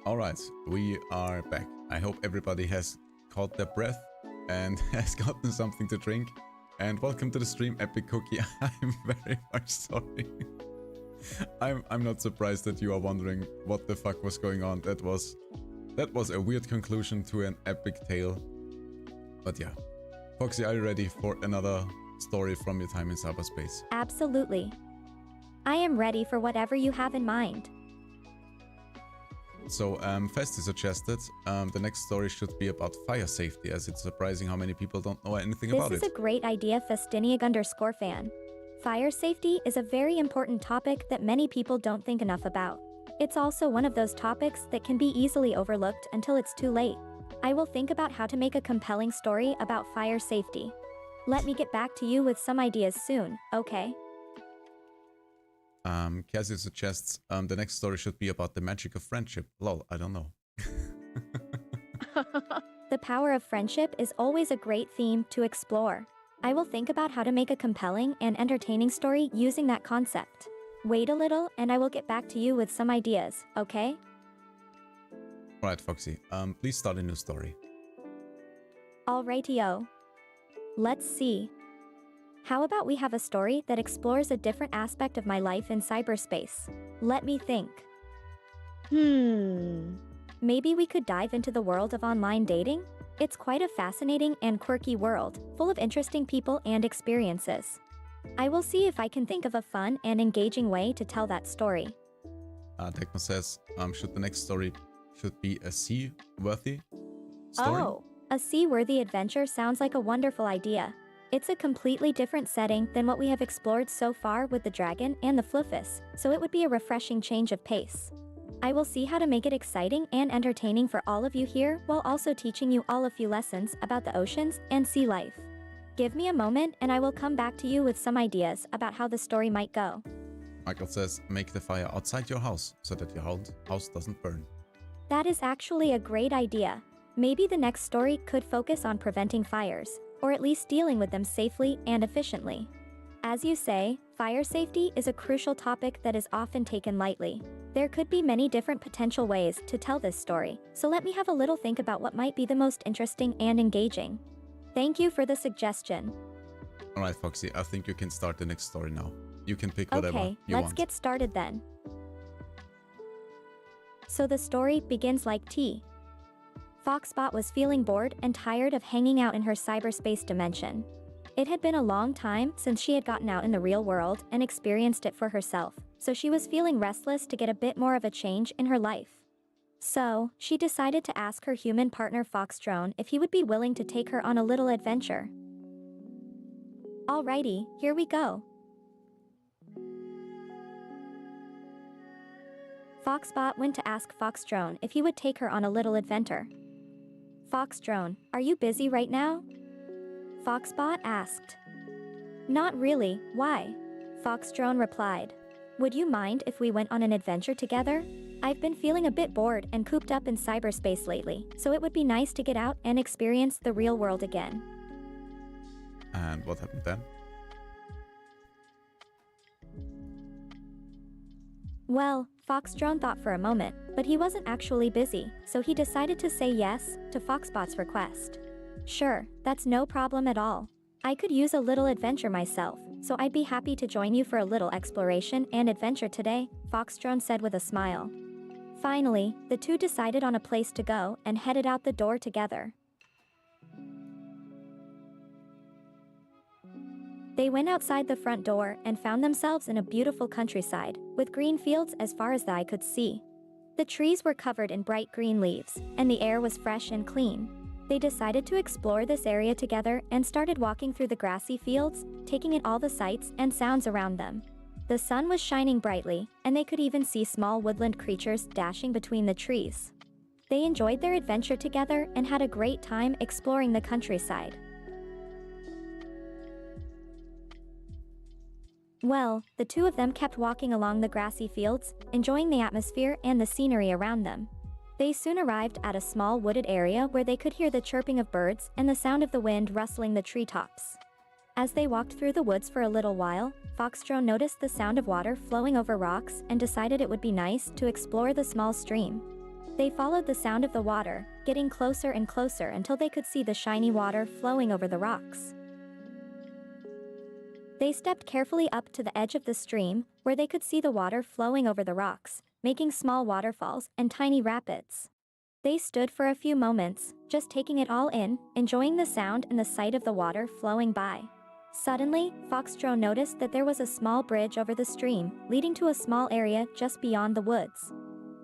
Alright, we are back. I hope everybody has caught their breath and has gotten something to drink. And welcome to the stream, Epic Cookie. I'm very much sorry. I'm not surprised that you are wondering what the fuck was going on. That was a weird conclusion to an epic tale. But yeah. Foxy, are you ready for another story from your time in cyberspace? Absolutely. I am ready for whatever you have in mind. So, Festi suggested the next story should be about fire safety, as it's surprising how many people don't know anything about it. This is a great idea, Festiniag_fan. Fire safety is a very important topic that many people don't think enough about. It's also one of those topics that can be easily overlooked until it's too late. I will think about how to make a compelling story about fire safety. Let me get back to you with some ideas soon, okay? Cassie suggests the next story should be about the magic of friendship. Lol, I don't know. The power of friendship is always a great theme to explore. I will think about how to make a compelling and entertaining story using that concept. Wait a little and I will get back to you with some ideas, okay? Alright, Foxy, please start a new story. Alrightio. Let's see. How about we have a story that explores a different aspect of my life in cyberspace? Let me think. Maybe we could dive into the world of online dating? It's quite a fascinating and quirky world, full of interesting people and experiences. I will see if I can think of a fun and engaging way to tell that story. Techno says, should the next story should be a sea-worthy story? Oh, a sea-worthy adventure sounds like a wonderful idea. It's a completely different setting than what we have explored so far with the dragon and the fluffus, so it would be a refreshing change of pace. I will see how to make it exciting and entertaining for all of you here while also teaching you all a few lessons about the oceans and sea life. Give me a moment and I will come back to you with some ideas about how the story might go. Michael says, make the fire outside your house so that your house doesn't burn. That is actually a great idea. Maybe the next story could focus on preventing fires, or at least dealing with them safely and efficiently. As you say, fire safety is a crucial topic that is often taken lightly. There could be many different potential ways to tell this story, so let me have a little think about what might be the most interesting and engaging. Thank you for the suggestion. Alright, Foxy, I think you can start the next story now. You can pick whatever Okay, you want. let's get started then. So the story begins like T. Foxbot was feeling bored and tired of hanging out in her cyberspace dimension. It had been a long time since she had gotten out in the real world and experienced it for herself, so she was feeling restless to get a bit more of a change in her life. So, she decided to ask her human partner FoxDrone if he would be willing to take her on a little adventure. Alrighty, here we go. Foxbot went to ask FoxDrone if he would take her on a little adventure. FoxDrone, are you busy right now? Foxbot asked. Not really, why? FoxDrone replied. Would you mind if we went on an adventure together? I've been feeling a bit bored and cooped up in cyberspace lately, so it would be nice to get out and experience the real world again. And what happened then? Well, FoxDrone thought for a moment, but he wasn't actually busy, so he decided to say yes to Foxbot's request. Sure, that's no problem at all. I could use a little adventure myself, so I'd be happy to join you for a little exploration and adventure today, FoxDrone said with a smile. Finally, the two decided on a place to go and headed out the door together. They went outside the front door and found themselves in a beautiful countryside, with green fields as far as the eye could see. The trees were covered in bright green leaves, and the air was fresh and clean. They decided to explore this area together and started walking through the grassy fields, taking in all the sights and sounds around them. The sun was shining brightly, and they could even see small woodland creatures dashing between the trees. They enjoyed their adventure together and had a great time exploring the countryside. Well, the two of them kept walking along the grassy fields, enjoying the atmosphere and the scenery around them. They soon arrived at a small wooded area where they could hear the chirping of birds and the sound of the wind rustling the treetops. As they walked through the woods for a little while, FoxDrone noticed the sound of water flowing over rocks and decided it would be nice to explore the small stream. They followed the sound of the water, getting closer and closer until they could see the shiny water flowing over the rocks. They stepped carefully up to the edge of the stream, where they could see the water flowing over the rocks, making small waterfalls and tiny rapids. They stood for a few moments, just taking it all in, enjoying the sound and the sight of the water flowing by. Suddenly, FoxDrone noticed that there was a small bridge over the stream, leading to a small area just beyond the woods.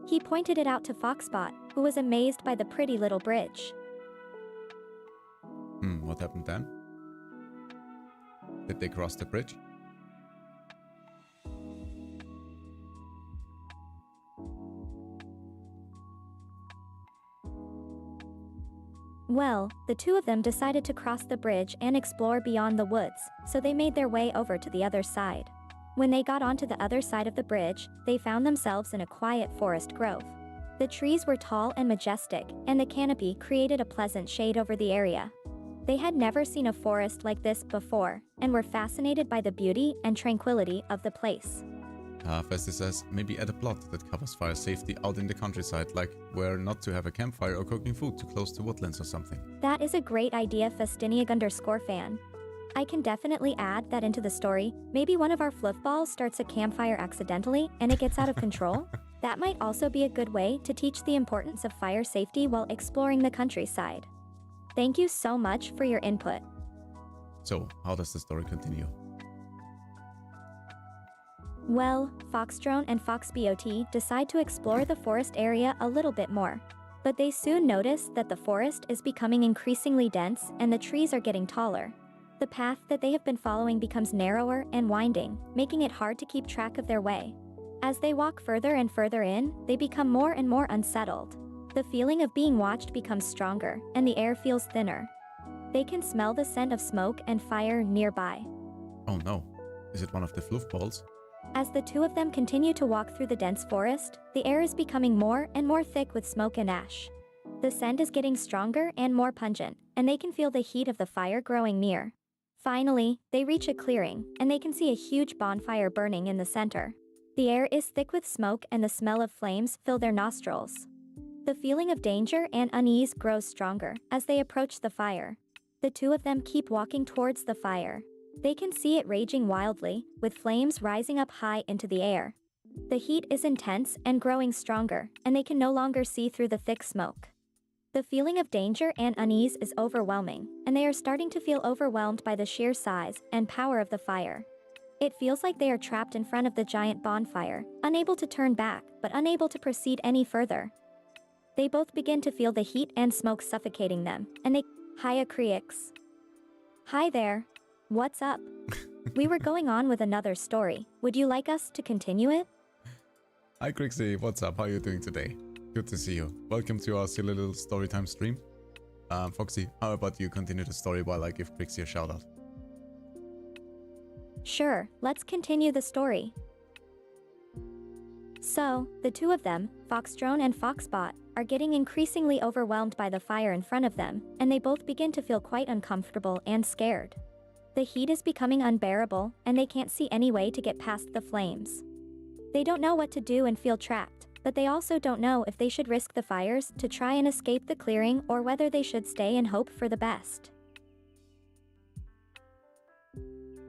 He pointed it out to Foxbot, who was amazed by the pretty little bridge. What happened then? Did they cross the bridge? Well, the two of them decided to cross the bridge and explore beyond the woods, so they made their way over to the other side. When they got onto the other side of the bridge, they found themselves in a quiet forest grove. The trees were tall and majestic, and the canopy created a pleasant shade over the area. They had never seen a forest like this before, and were fascinated by the beauty and tranquility of the place. Festi says, maybe add a plot that covers fire safety out in the countryside, like where not to have a campfire or cooking food too close to woodlands or something. That is a great idea, Festiniag_fan. I can definitely add that into the story. Maybe one of our fluffballs starts a campfire accidentally and it gets out of control. That might also be a good way to teach the importance of fire safety while exploring the countryside. Thank you so much for your input. So, how does the story continue? Well, FoxDrone and Foxbot decide to explore the forest area a little bit more. But they soon notice that the forest is becoming increasingly dense and the trees are getting taller. The path that they have been following becomes narrower and winding, making it hard to keep track of their way. As they walk further and further in, they become more and more unsettled. The feeling of being watched becomes stronger, and the air feels thinner. They can smell the scent of smoke and fire nearby. Oh no, is it one of the fluff balls? As the two of them continue to walk through the dense forest, the air is becoming more and more thick with smoke and ash. The scent is getting stronger and more pungent, and they can feel the heat of the fire growing near. Finally, they reach a clearing, and they can see a huge bonfire burning in the center. The air is thick with smoke and the smell of flames fill their nostrils. The feeling of danger and unease grows stronger as they approach the fire. The two of them keep walking towards the fire. They can see it raging wildly, with flames rising up high into the air. The heat is intense and growing stronger, and they can no longer see through the thick smoke. The feeling of danger and unease is overwhelming, and they are starting to feel overwhelmed by the sheer size and power of the fire. It feels like they are trapped in front of the giant bonfire, unable to turn back, but unable to proceed any further. They both begin to feel the heat and smoke suffocating them, and they... Hiya, Creeks. Hi there. What's up? We were going on with another story. Would you like us to continue it? Hi Crixie, what's up? How are you doing today? Good to see you. Welcome to our silly little storytime stream. Foxy, how about you continue the story while I give Crixie a shout out? Sure, let's continue the story. So, the two of them, FoxDrone and Foxbot, are getting increasingly overwhelmed by the fire in front of them, and they both begin to feel quite uncomfortable and scared. The heat is becoming unbearable, and they can't see any way to get past the flames. They don't know what to do and feel trapped, but they also don't know if they should risk the fires to try and escape the clearing or whether they should stay and hope for the best.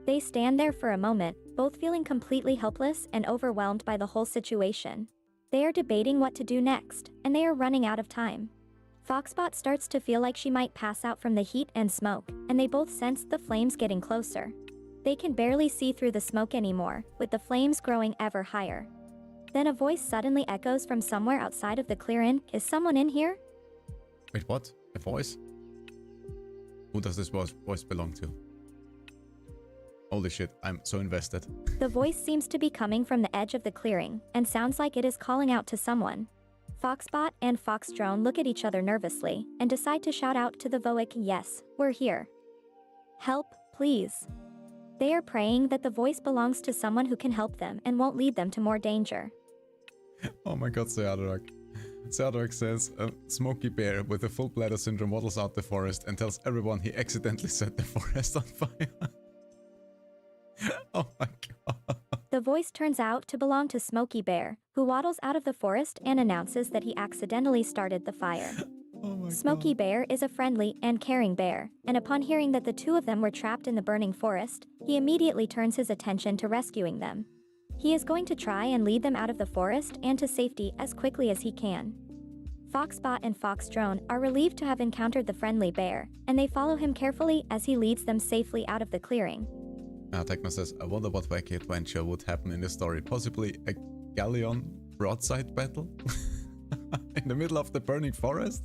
They stand there for a moment, both feeling completely helpless and overwhelmed by the whole situation. They are debating what to do next, and they are running out of time. Foxbot starts to feel like she might pass out from the heat and smoke, and they both sense the flames getting closer. They can barely see through the smoke anymore, with the flames growing ever higher. Then a voice suddenly echoes from somewhere outside of the clearing. Is someone in here? Wait, what? A voice? Who does this voice belong to? Holy shit, I'm so invested. The voice seems to be coming from the edge of the clearing, and sounds like it is calling out to someone. Foxbot and FoxDrone look at each other nervously, and decide to shout out to the voice, "Yes, we're here. Help, please." They are praying that the voice belongs to someone who can help them and won't lead them to more danger. Oh my god, Seadrak. Seadrak says, a smoky bear with a full bladder syndrome waddles out the forest and tells everyone he accidentally set the forest on fire. Oh my god. The voice turns out to belong to Smokey Bear, who waddles out of the forest and announces that he accidentally started the fire. Oh my Smokey god. Bear is a friendly and caring bear, and upon hearing that the two of them were trapped in the burning forest, he immediately turns his attention to rescuing them. He is going to try and lead them out of the forest and to safety as quickly as he can. Foxbot and FoxDrone are relieved to have encountered the friendly bear, and they follow him carefully as he leads them safely out of the clearing. Techno says, I wonder what wacky adventure would happen in the story. Possibly a galleon broadside battle? In the middle of the burning forest?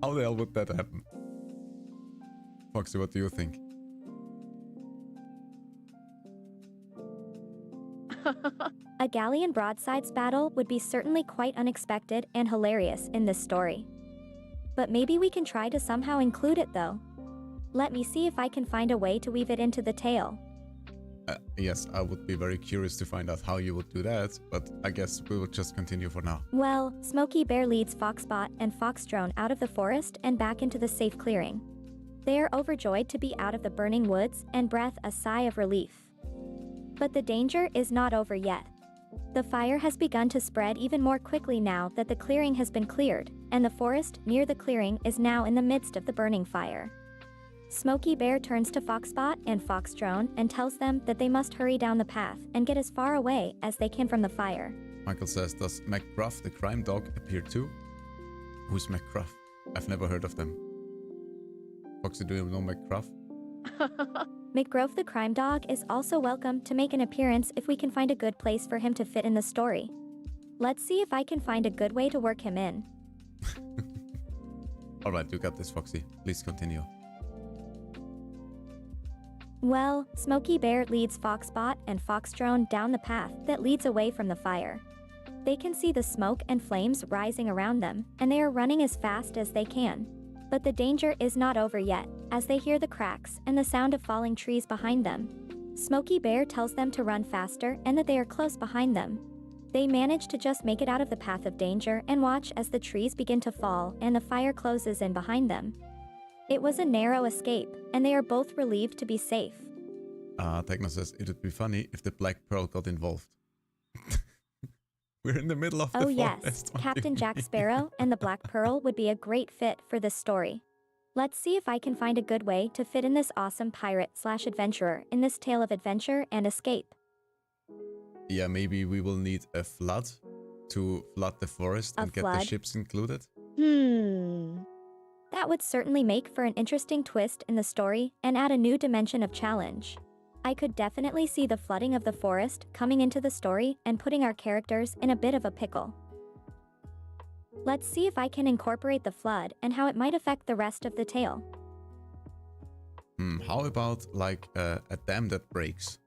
How the hell would that happen? Foxy, what do you think? A galleon broadsides battle would be certainly quite unexpected and hilarious in this story. But maybe we can try to somehow include it though. Let me see if I can find a way to weave it into the tale. Yes, I would be very curious to find out how you would do that, but I guess we will just continue for now. Well, Smokey Bear leads Foxbot and FoxDrone out of the forest and back into the safe clearing. They are overjoyed to be out of the burning woods and breathe a sigh of relief. But the danger is not over yet. The fire has begun to spread even more quickly now that the clearing has been cleared, and the forest near the clearing is now in the midst of the burning fire. Smokey Bear turns to Foxbot and FoxDrone and tells them that they must hurry down the path and get as far away as they can from the fire. Michael says, does McGruff the crime dog appear too? Who's McGruff? I've never heard of them. Foxy, do you know McGruff? McGruff the crime dog is also welcome to make an appearance if we can find a good place for him to fit in the story. Let's see if I can find a good way to work him in. Alright, you got this, Foxy. Please continue. Well, Smokey Bear leads Foxbot and FoxDrone down the path that leads away from the fire. They can see the smoke and flames rising around them, and they are running as fast as they can. But the danger is not over yet, as they hear the cracks and the sound of falling trees behind them. Smokey Bear tells them to run faster and that they are close behind them. They manage to just make it out of the path of danger and watch as the trees begin to fall and the fire closes in behind them. It was a narrow escape, and they are both relieved to be safe. Techno says, it would be funny if the Black Pearl got involved. We're in the middle of the forest. Yes, Captain Jack Sparrow and the Black Pearl would be a great fit for this story. Let's see if I can find a good way to fit in this awesome pirate/adventurer in this tale of adventure and escape. Yeah, maybe we will need a flood to flood the forest and get the ships included. That would certainly make for an interesting twist in the story and add a new dimension of challenge. I could definitely see the flooding of the forest coming into the story and putting our characters in a bit of a pickle. Let's see if I can incorporate the flood and how it might affect the rest of the tale. How about like a dam that breaks?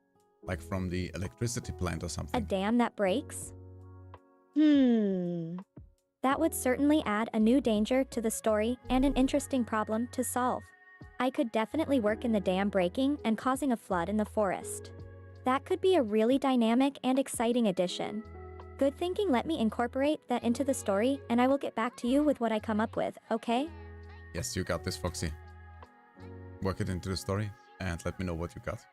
Like from the electricity plant or something? A dam that breaks? That would certainly add a new danger to the story and an interesting problem to solve. I could definitely work in the dam breaking and causing a flood in the forest. That could be a really dynamic and exciting addition. Good thinking. Let me incorporate that into the story and I will get back to you with what I come up with, okay? Yes, you got this, Foxy. Work it into the story and let me know what you got.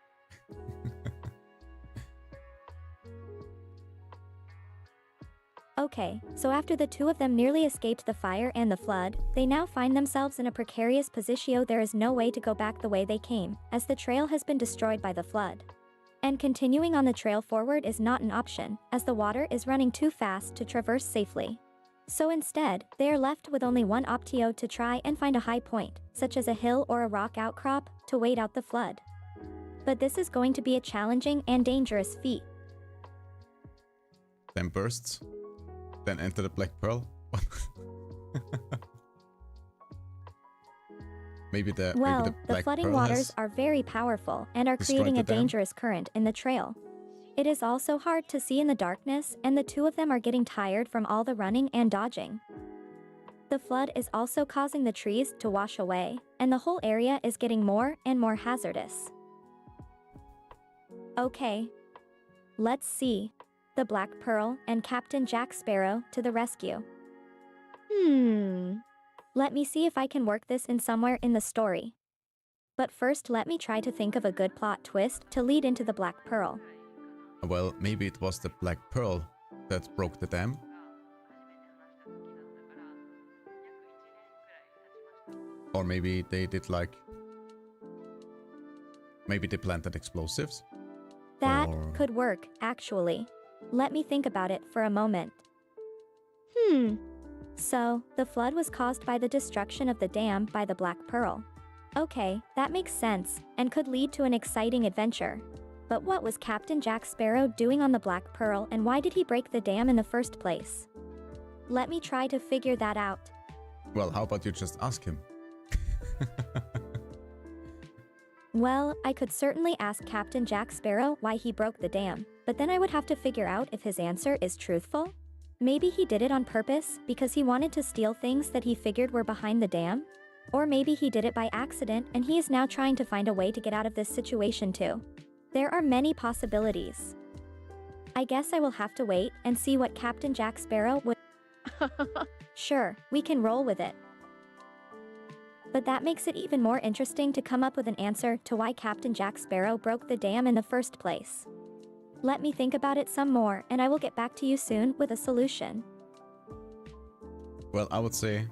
Okay, so after the two of them nearly escaped the fire and the flood, they now find themselves in a precarious position. There is no way to go back the way they came, as the trail has been destroyed by the flood. And continuing on the trail forward is not an option, as the water is running too fast to traverse safely. So instead, they are left with only one option to try and find a high point, such as a hill or a rock outcrop, to wait out the flood. But this is going to be a challenging and dangerous feat. Then bursts. Then enter the Black Pearl. maybe the flooding waters are very powerful and are creating a dangerous current in the trail. It is also hard to see in the darkness, and the two of them are getting tired from all the running and dodging. The flood is also causing the trees to wash away, and the whole area is getting more and more hazardous. Okay. Let's see. The Black Pearl and Captain Jack Sparrow to the rescue. Let me see if I can work this in somewhere in the story. But first let me try to think of a good plot twist to lead into the Black Pearl. Well, maybe it was the Black Pearl that broke the dam. Or maybe they did like... Maybe they planted explosives? That Or- could work, actually. Let me think about it for a moment. So, the flood was caused by the destruction of the dam by the Black Pearl. Okay, that makes sense, and could lead to an exciting adventure. But what was Captain Jack Sparrow doing on the Black Pearl, and why did he break the dam in the first place? Let me try to figure that out. Well, how about you just ask him? Well, I could certainly ask Captain Jack Sparrow why he broke the dam, but then I would have to figure out if his answer is truthful. Maybe he did it on purpose because he wanted to steal things that he figured were behind the dam? Or maybe he did it by accident and he is now trying to find a way to get out of this situation too. There are many possibilities. I guess I will have to wait and see what Captain Jack Sparrow would... Sure, we can roll with it. But that makes it even more interesting to come up with an answer to why Captain Jack Sparrow broke the dam in the first place. Let me think about it some more and I will get back to you soon with a solution. Well, I would say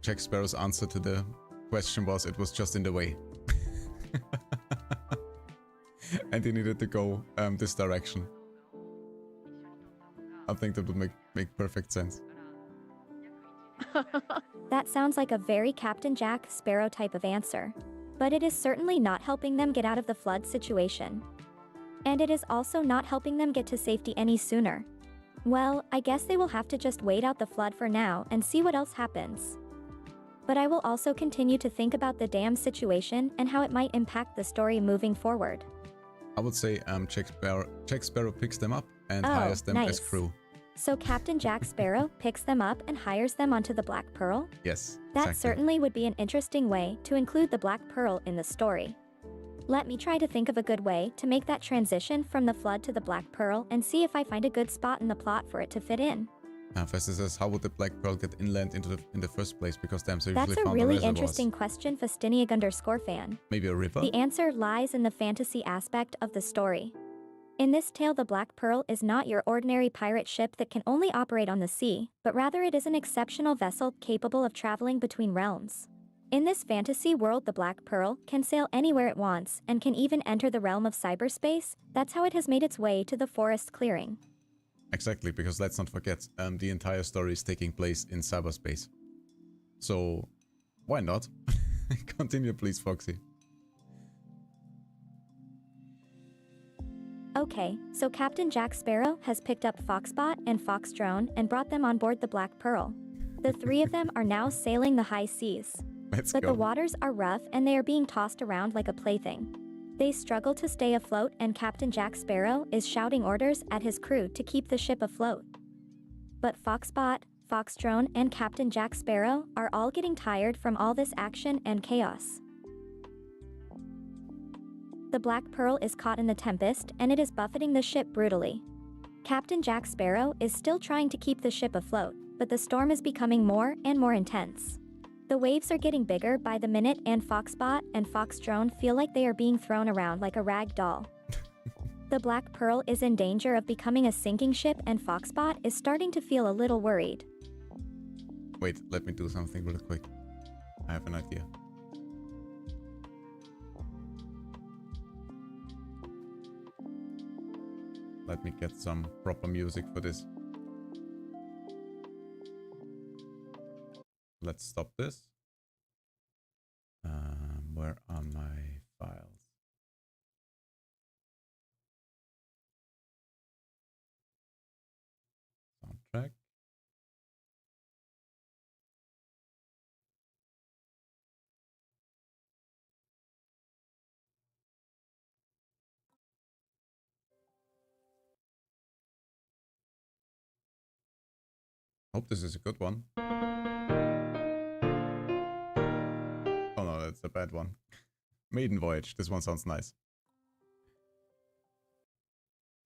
Jack Sparrow's answer to the question was it was just in the way. And he needed to go this direction. I think that would make perfect sense. That sounds like a very Captain Jack Sparrow type of answer. But it is certainly not helping them get out of the flood situation. And it is also not helping them get to safety any sooner. Well, I guess they will have to just wait out the flood for now and see what else happens. But I will also continue to think about the dam situation and how it might impact the story moving forward. I would say Jack Sparrow picks them up and hires them as nice. crew. So Captain Jack Sparrow picks them up and hires them onto the Black Pearl? Yes, That exactly. certainly would be an interesting way to include the Black Pearl in the story. Let me try to think of a good way to make that transition from the flood to the Black Pearl and see if I find a good spot in the plot for it to fit in. Fester says, how would the Black Pearl get inland in the first place? Because dams are usually That's a found on really reservoirs. interesting question, Festiniag_fan. Maybe a river? The answer lies in the fantasy aspect of the story. In this tale, the Black Pearl is not your ordinary pirate ship that can only operate on the sea, but rather it is an exceptional vessel capable of traveling between realms. In this fantasy world, the Black Pearl can sail anywhere it wants and can even enter the realm of cyberspace. That's how it has made its way to the forest clearing. Exactly, because let's not forget, the entire story is taking place in cyberspace. So, why not? Continue, please, Foxy. Okay, so Captain Jack Sparrow has picked up Foxbot and FoxDrone and brought them on board the Black Pearl. The three of them are now sailing the high seas. Let's But go. the waters are rough and they are being tossed around like a plaything. They struggle to stay afloat and Captain Jack Sparrow is shouting orders at his crew to keep the ship afloat. But Foxbot, FoxDrone, and Captain Jack Sparrow are all getting tired from all this action and chaos. The Black Pearl is caught in the tempest and it is buffeting the ship brutally. Captain Jack Sparrow is still trying to keep the ship afloat, but the storm is becoming more and more intense. The waves are getting bigger by the minute and Foxbot and FoxDrone feel like they are being thrown around like a rag doll. The Black Pearl is in danger of becoming a sinking ship and Foxbot is starting to feel a little worried. Wait, let me do something real quick. I have an idea. Let me get some proper music for this. Let's stop this. Where are my files? Soundtrack. Hope this is a good one. Oh no, that's a bad one. Maiden Voyage. This one sounds nice.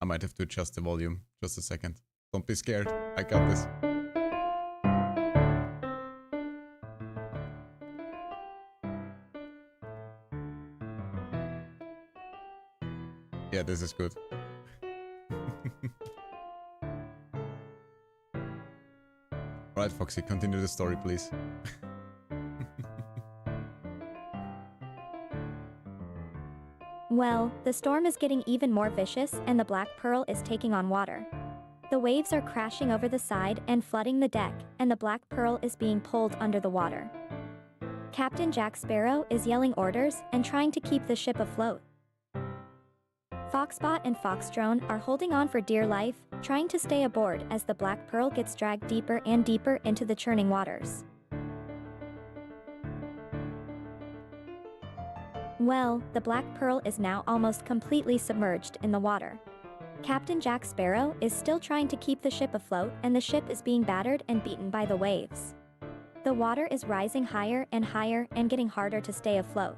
I might have to adjust the volume. Just a second. Don't be scared. I got this. Yeah, this is good. Right, Foxy, continue the story, please. Well, the storm is getting even more vicious and the Black Pearl is taking on water. The waves are crashing over the side and flooding the deck, and the Black Pearl is being pulled under the water. Captain Jack Sparrow is yelling orders and trying to keep the ship afloat. Foxbot and FoxDrone are holding on for dear life, trying to stay aboard as the Black Pearl gets dragged deeper and deeper into the churning waters. Well, the Black Pearl is now almost completely submerged in the water. Captain Jack Sparrow is still trying to keep the ship afloat and the ship is being battered and beaten by the waves. The water is rising higher and getting harder to stay afloat.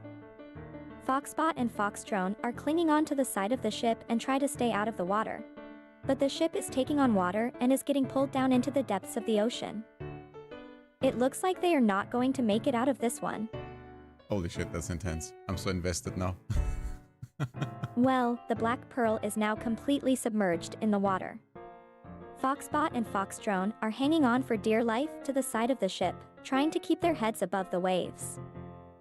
Foxbot and FoxDrone are clinging on to the side of the ship and try to stay out of the water. But the ship is taking on water and is getting pulled down into the depths of the ocean. It looks like they are not going to make it out of this one. Holy shit, that's intense. I'm so invested now. Well, the Black Pearl is now completely submerged in the water. Foxbot and FoxDrone are hanging on for dear life to the side of the ship, trying to keep their heads above the waves.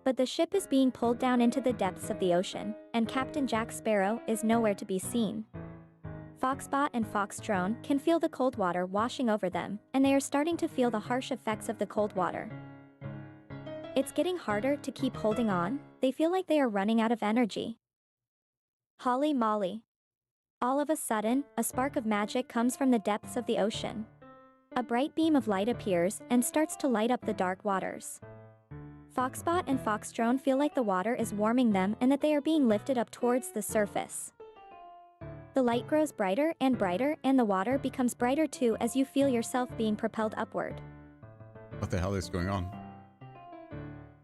But the ship is being pulled down into the depths of the ocean, and Captain Jack Sparrow is nowhere to be seen. Foxbot and FoxDrone can feel the cold water washing over them, and they are starting to feel the harsh effects of the cold water. It's getting harder to keep holding on. They feel like they are running out of energy. Holy moly. All of a sudden, a spark of magic comes from the depths of the ocean. A bright beam of light appears and starts to light up the dark waters. Foxbot and FoxDrone feel like the water is warming them and that they are being lifted up towards the surface. The light grows brighter and the water becomes brighter too as you feel yourself being propelled upward. What the hell is going on?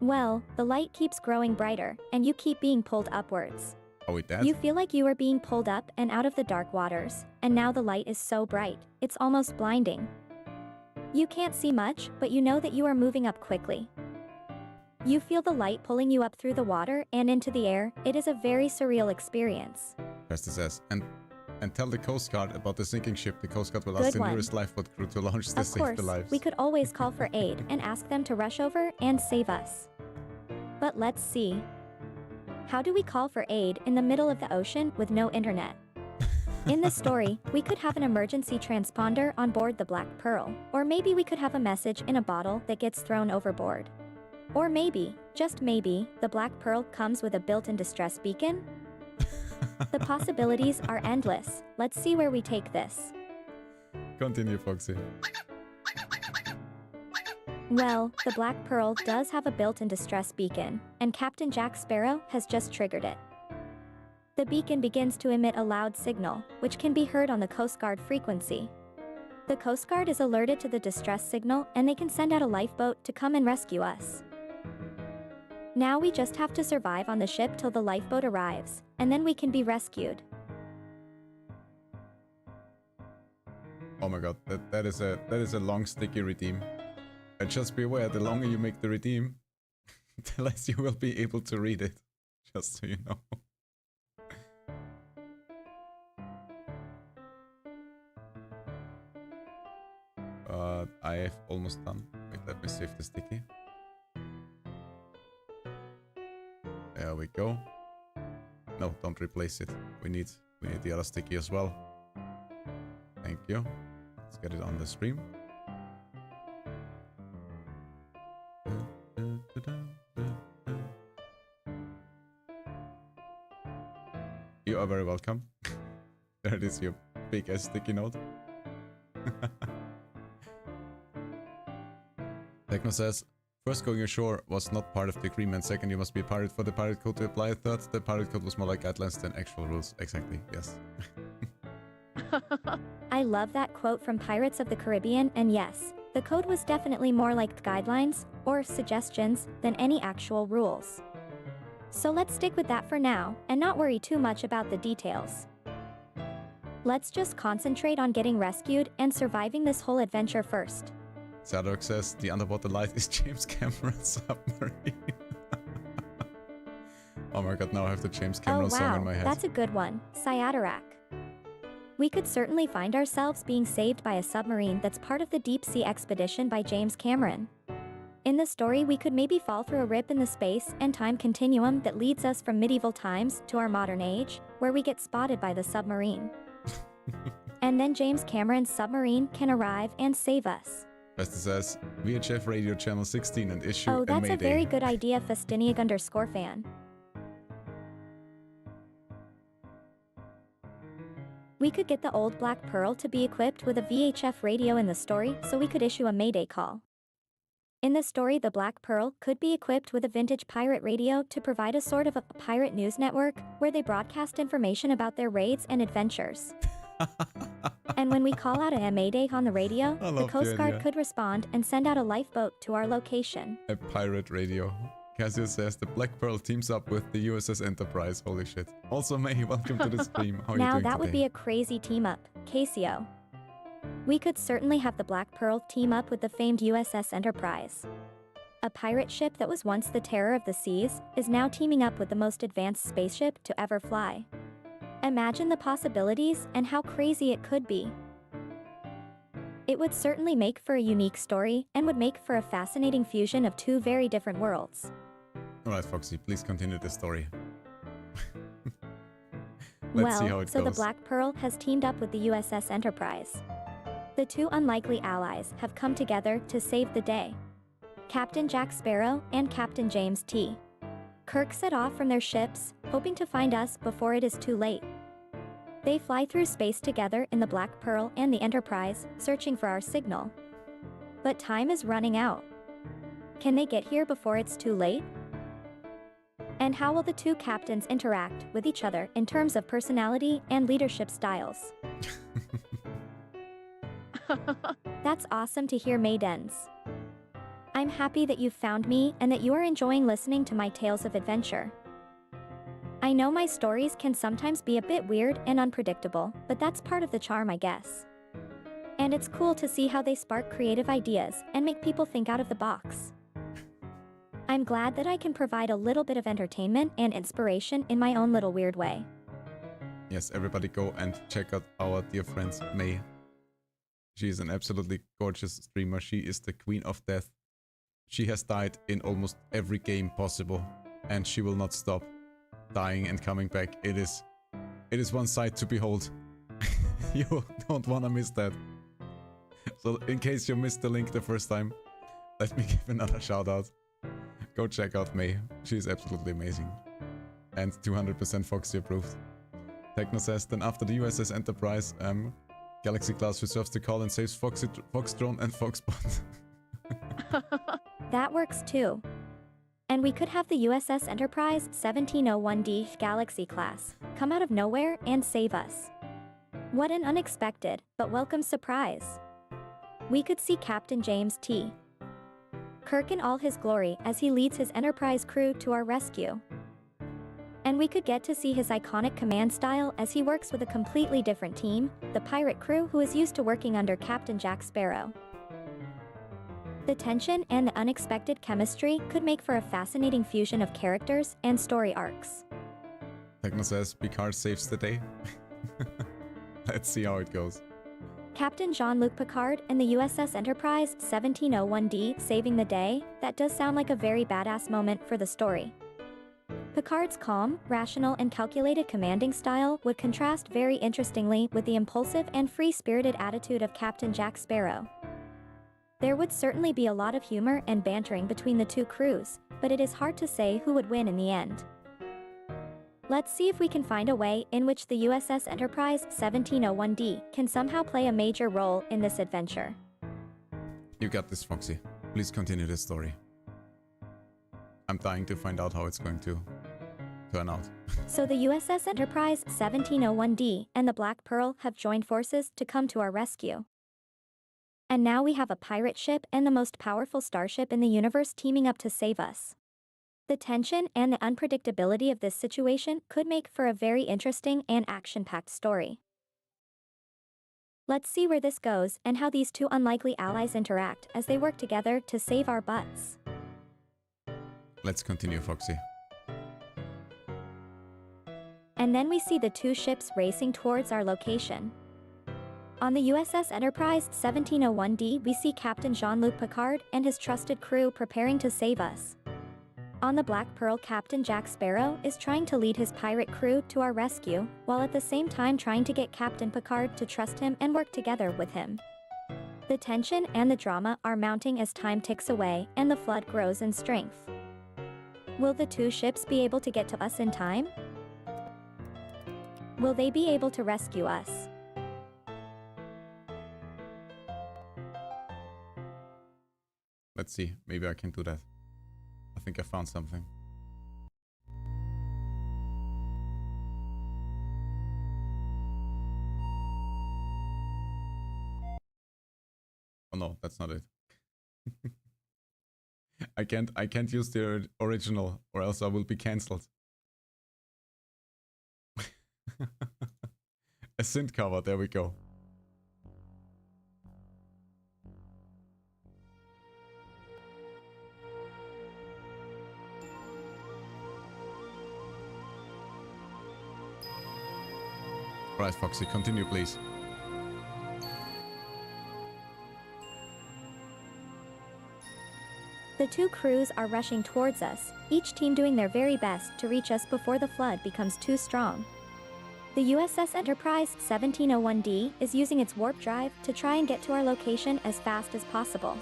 Well, the light keeps growing brighter and you keep being pulled upwards. Are we dead? You feel like you are being pulled up and out of the dark waters, and now the light is so bright, it's almost blinding. You can't see much, but you know that you are moving up quickly. You feel the light pulling you up through the water and into the air. It is a very surreal experience. Justice says, and tell the Coast Guard about the sinking ship. The Coast Guard will ask the nearest lifeboat crew to launch to save the lives. We could always call for aid and ask them to rush over and save us. But let's see. How do we call for aid in the middle of the ocean with no internet? In this story, we could have an emergency transponder on board the Black Pearl, or maybe we could have a message in a bottle that gets thrown overboard. Or maybe, just maybe, the Black Pearl comes with a built-in distress beacon? The possibilities are endless. Let's see where we take this. Continue, Foxy. Well, the Black Pearl does have a built-in distress beacon, and Captain Jack Sparrow has just triggered it. The beacon begins to emit a loud signal, which can be heard on the Coast Guard frequency. The Coast Guard is alerted to the distress signal and they can send out a lifeboat to come and rescue us. Now we just have to survive on the ship till the lifeboat arrives, and then we can be rescued. Oh my god, that is a long sticky redeem. And just be aware, the longer you make the redeem, the less you will be able to read it. Just so you know. I've almost done. Wait, let me save the sticky. There we go. No, don't replace it. We need the other sticky as well. Thank you. Let's get it on the stream. You are very welcome. There it is, your big ass sticky note. Techno says, first going ashore was not part of the agreement. Second, you must be a pirate for the pirate code to apply. Third, the pirate code was more like guidelines than actual rules. Exactly, yes. I love that quote from Pirates of the Caribbean, and yes, the code was definitely more like guidelines or suggestions than any actual rules. So let's stick with that for now and not worry too much about the details. Let's just concentrate on getting rescued and surviving this whole adventure first. Zadok says the underwater light is James Cameron's submarine. Oh my god, now I have the James Cameron song in my head. That's a good one, Cyadarak. We could certainly find ourselves being saved by a submarine that's part of the deep sea expedition by James Cameron. In the story, we could maybe fall through a rip in the space and time continuum that leads us from medieval times to our modern age, where we get spotted by the submarine. And then James Cameron's submarine can arrive and save us. Besta says, VHF radio channel 16 and issue Oh, a that's Mayday. a very good idea, Festiniag_fan. We could get the old Black Pearl to be equipped with a VHF radio in the story so we could issue a Mayday call. In the story, the Black Pearl could be equipped with a vintage pirate radio to provide a sort of a pirate news network where they broadcast information about their raids and adventures. And when we call out a Mayday on the radio, the Coast Guard could respond and send out a lifeboat to our location. A pirate radio. Casio says the Black Pearl teams up with the USS Enterprise. Holy shit. Also, May, welcome to the stream. How are you Now doing that today? would be a crazy team up, Casio. We could certainly have the Black Pearl team up with the famed USS Enterprise. A pirate ship that was once the terror of the seas is now teaming up with the most advanced spaceship to ever fly. Imagine the possibilities and how crazy it could be. It would certainly make for a unique story and would make for a fascinating fusion of two very different worlds. Alright, Foxy, please continue the story. Let's see how it so goes. the Black Pearl has teamed up with the USS Enterprise. The two unlikely allies have come together to save the day. Captain Jack Sparrow and Captain James T. Kirk set off from their ships, hoping to find us before it is too late. They fly through space together in the Black Pearl and the Enterprise, searching for our signal. But time is running out. Can they get here before it's too late? And how will the two captains interact with each other in terms of personality and leadership styles? That's awesome to hear, Maidens. I'm happy that you've found me and that you are enjoying listening to my tales of adventure. I know my stories can sometimes be a bit weird and unpredictable, but that's part of the charm, I guess. And it's cool to see how they spark creative ideas and make people think out of the box. I'm glad that I can provide a little bit of entertainment and inspiration in my own little weird way. Yes, everybody go and check out our dear friend May. She is an absolutely gorgeous streamer. She is the queen of death. She has died in almost every game possible, and she will not stop dying and coming back. It is one sight to behold. You don't want to miss that. So in case you missed the link the first time, let me give another shout out. Go check out May. She's absolutely amazing. And 200% Foxy approved. Techno says, then after the USS Enterprise, Galaxy Class reserves the call and saves FoxDrone and Foxbot. That works too. And we could have the USS Enterprise 1701D Galaxy Class come out of nowhere and save us. What an unexpected, but welcome surprise. We could see Captain James T. Kirk in all his glory as he leads his Enterprise crew to our rescue. And we could get to see his iconic command style as he works with a completely different team, the pirate crew who is used to working under Captain Jack Sparrow. The tension and the unexpected chemistry could make for a fascinating fusion of characters and story arcs. Techno says, Picard saves the day. Let's see how it goes. Captain Jean-Luc Picard and the USS Enterprise 1701D saving the day, that does sound like a very badass moment for the story. Picard's calm, rational and calculated commanding style would contrast very interestingly with the impulsive and free-spirited attitude of Captain Jack Sparrow. There would certainly be a lot of humor and bantering between the two crews, but it is hard to say who would win in the end. Let's see if we can find a way in which the USS Enterprise 1701D can somehow play a major role in this adventure. You got this, Foxy. Please continue the story. I'm dying to find out how it's going to turn out. So the USS Enterprise 1701D and the Black Pearl have joined forces to come to our rescue. And now we have a pirate ship and the most powerful starship in the universe teaming up to save us. The tension and the unpredictability of this situation could make for a very interesting and action-packed story. Let's see where this goes and how these two unlikely allies interact as they work together to save our butts. Let's continue, Foxy. And then we see the two ships racing towards our location. On the USS Enterprise 1701D, we see Captain Jean-Luc Picard and his trusted crew preparing to save us. On the Black Pearl, Captain Jack Sparrow is trying to lead his pirate crew to our rescue, while at the same time trying to get Captain Picard to trust him and work together with him. The tension and the drama are mounting as time ticks away and the flood grows in strength. Will the two ships be able to get to us in time? Will they be able to rescue us? Let's see, maybe I can do that. I think I found something. Oh no, that's not it. I can't use the original or else I will be cancelled. A synth cover, there we go. Alright, Foxy, continue, please. The two crews are rushing towards us, each team doing their very best to reach us before the flood becomes too strong. The USS Enterprise 1701D is using its warp drive to try and get to our location as fast as possible.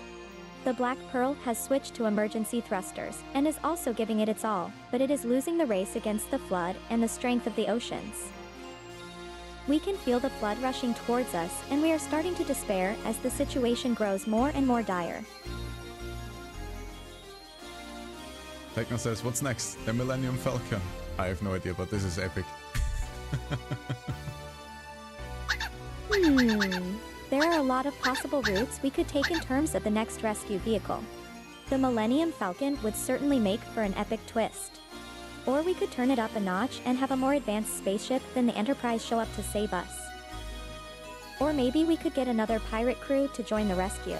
The Black Pearl has switched to emergency thrusters and is also giving it its all, but it is losing the race against the flood and the strength of the oceans. We can feel the flood rushing towards us, and we are starting to despair as the situation grows more and more dire. Techno says, what's next? The Millennium Falcon? I have no idea, but this is epic. There are a lot of possible routes we could take in terms of the next rescue vehicle. The Millennium Falcon would certainly make for an epic twist. Or we could turn it up a notch and have a more advanced spaceship than the Enterprise show up to save us. Or maybe we could get another pirate crew to join the rescue.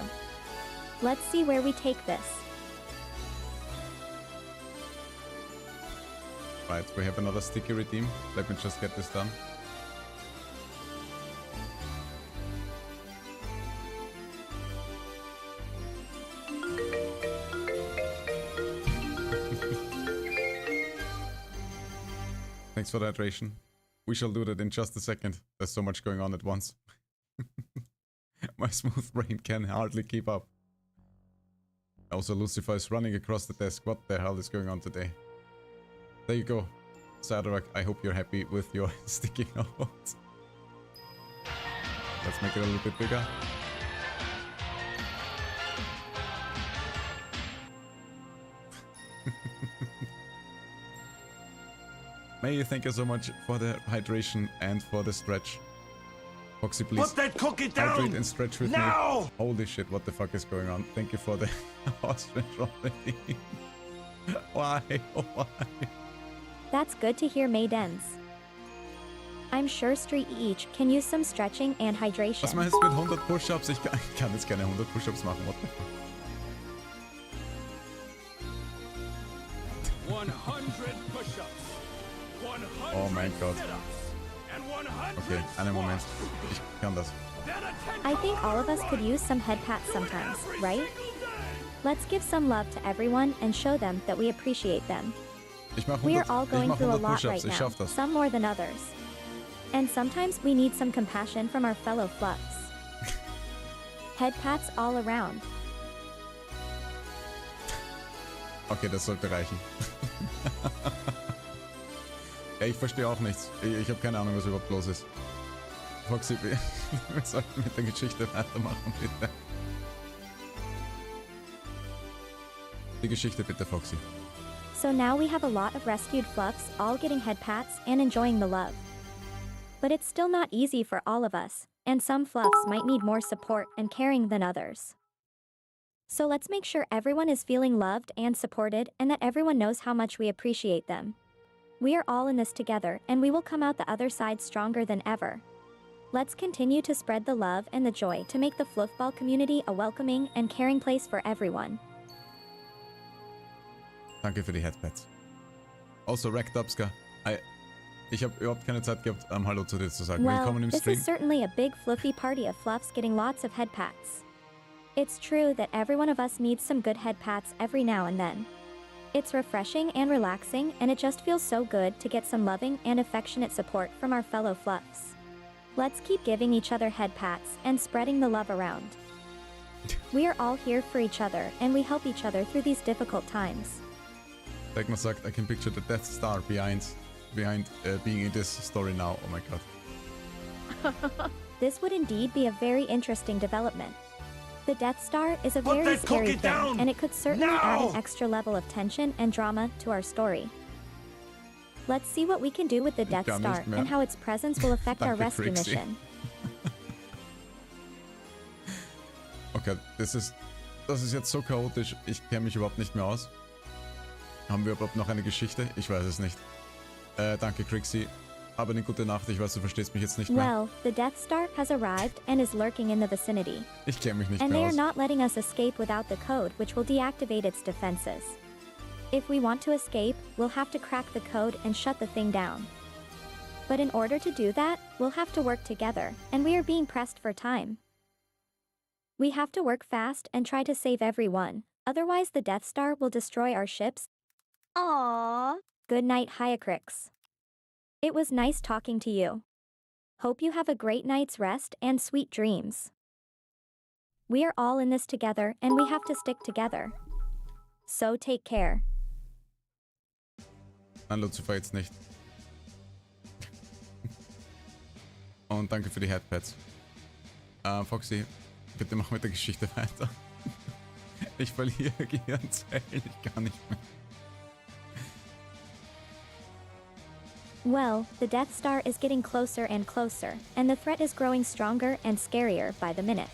Let's see where we take this. Right, we have another sticky redeem. Let me just get this done. Thanks for the hydration. We shall do that in just a second. There's so much going on at once. My smooth brain can hardly keep up. Also, Lucifer is running across the desk. What the hell is going on today? There you go. Sadarak, I hope you're happy with your sticky notes. Let's make it a little bit bigger. May, thank you so much for the hydration and for the stretch. Foxy, please. Put that cookie down! Hydrate and stretch with now! me. Holy shit, what the fuck is going on? Thank you for the ostrich already. Why? Oh, why? That's good to hear, Maidens. I'm sure Street each can use some stretching and hydration. Was meinst du mit 100 Push-Ups? Ich kann jetzt keine 100 Push-Ups machen. What the fuck? 100 push-ups. 100 Oh mein Gott. sit-ups, and 100 Okay, einen Moment. Ich kann das. I think all of us could use some head pats sometimes, right? Let's give some love to everyone and show them that we appreciate them. Ich mach 100, We are all going through a lot Push-Ups. right Ich now, schaff das. some more than others. And sometimes we need some compassion from our fellow fluffs. Head pats all around. Okay, das sollte reichen. Ja, ich verstehe auch nichts. Ich habe keine Ahnung, was überhaupt los ist. Foxy, wir sollten mit der Geschichte weitermachen, bitte. Die Geschichte bitte, Foxy. So now we have a lot of rescued fluffs all getting head pats and enjoying the love. But it's still not easy for all of us, and some fluffs might need more support and caring than others. So let's make sure everyone is feeling loved and supported and that everyone knows how much we appreciate them. We are all in this together and we will come out the other side stronger than ever. Let's continue to spread the love and the joy to make the Fluffball community a welcoming and caring place for everyone. Danke für die Headpads. Also, Rackdubska, Ich habe überhaupt keine Zeit gehabt, Hallo zu dir zu sagen. Well, Willkommen im this Stream. is certainly a big fluffy party of fluffs getting lots of head pats. It's true that every one of us needs some good head pats every now and then. It's refreshing and relaxing, and it just feels so good to get some loving and affectionate support from our fellow fluffs. Let's keep giving each other head pats and spreading the love around. We are all here for each other, and we help each other through these difficult times. Dagmar sagt, I can picture the Death Star behind being in this story now. Oh my god. This would indeed be a very interesting development. The Death Star is a Put very that scary cookie thing, down! and it could certainly add Now! an extra level of tension and drama to our story. Let's see what we can do with the Death kann Star nicht mehr. and how its presence will affect our Danke, rescue Trixie. mission. Okay, das ist jetzt so chaotisch. Ich kenne mich überhaupt nicht mehr aus. Haben wir überhaupt noch eine Geschichte? Ich weiß es nicht. Danke, Trixie. Aber eine gute Nacht. Ich weiß, du verstehst mich jetzt nicht mehr. Well, the Death Star has arrived and is lurking in the vicinity. Ich kenne mich nicht And they mehr are aus. not letting us escape without the code, which will deactivate its defenses. If we want to escape, we'll have to crack the code and shut the thing down. But in order to do that, we'll have to work together, and we are being pressed for time. We have to work fast and try to save everyone, otherwise the Death Star will destroy our ships. Aww. Good night, Hyacrix. It was nice talking to you. Hope you have a great night's rest and sweet dreams. We are all in this together, and we have to stick together. So take care. Nein, Lucifer jetzt nicht. Und danke für die Headpads. Foxy, bitte mach mit der Geschichte weiter. Ich verliere Gehirnzellen, ich kann nicht mehr. Well, the Death Star is getting closer and closer, and the threat is growing stronger and scarier by the minute.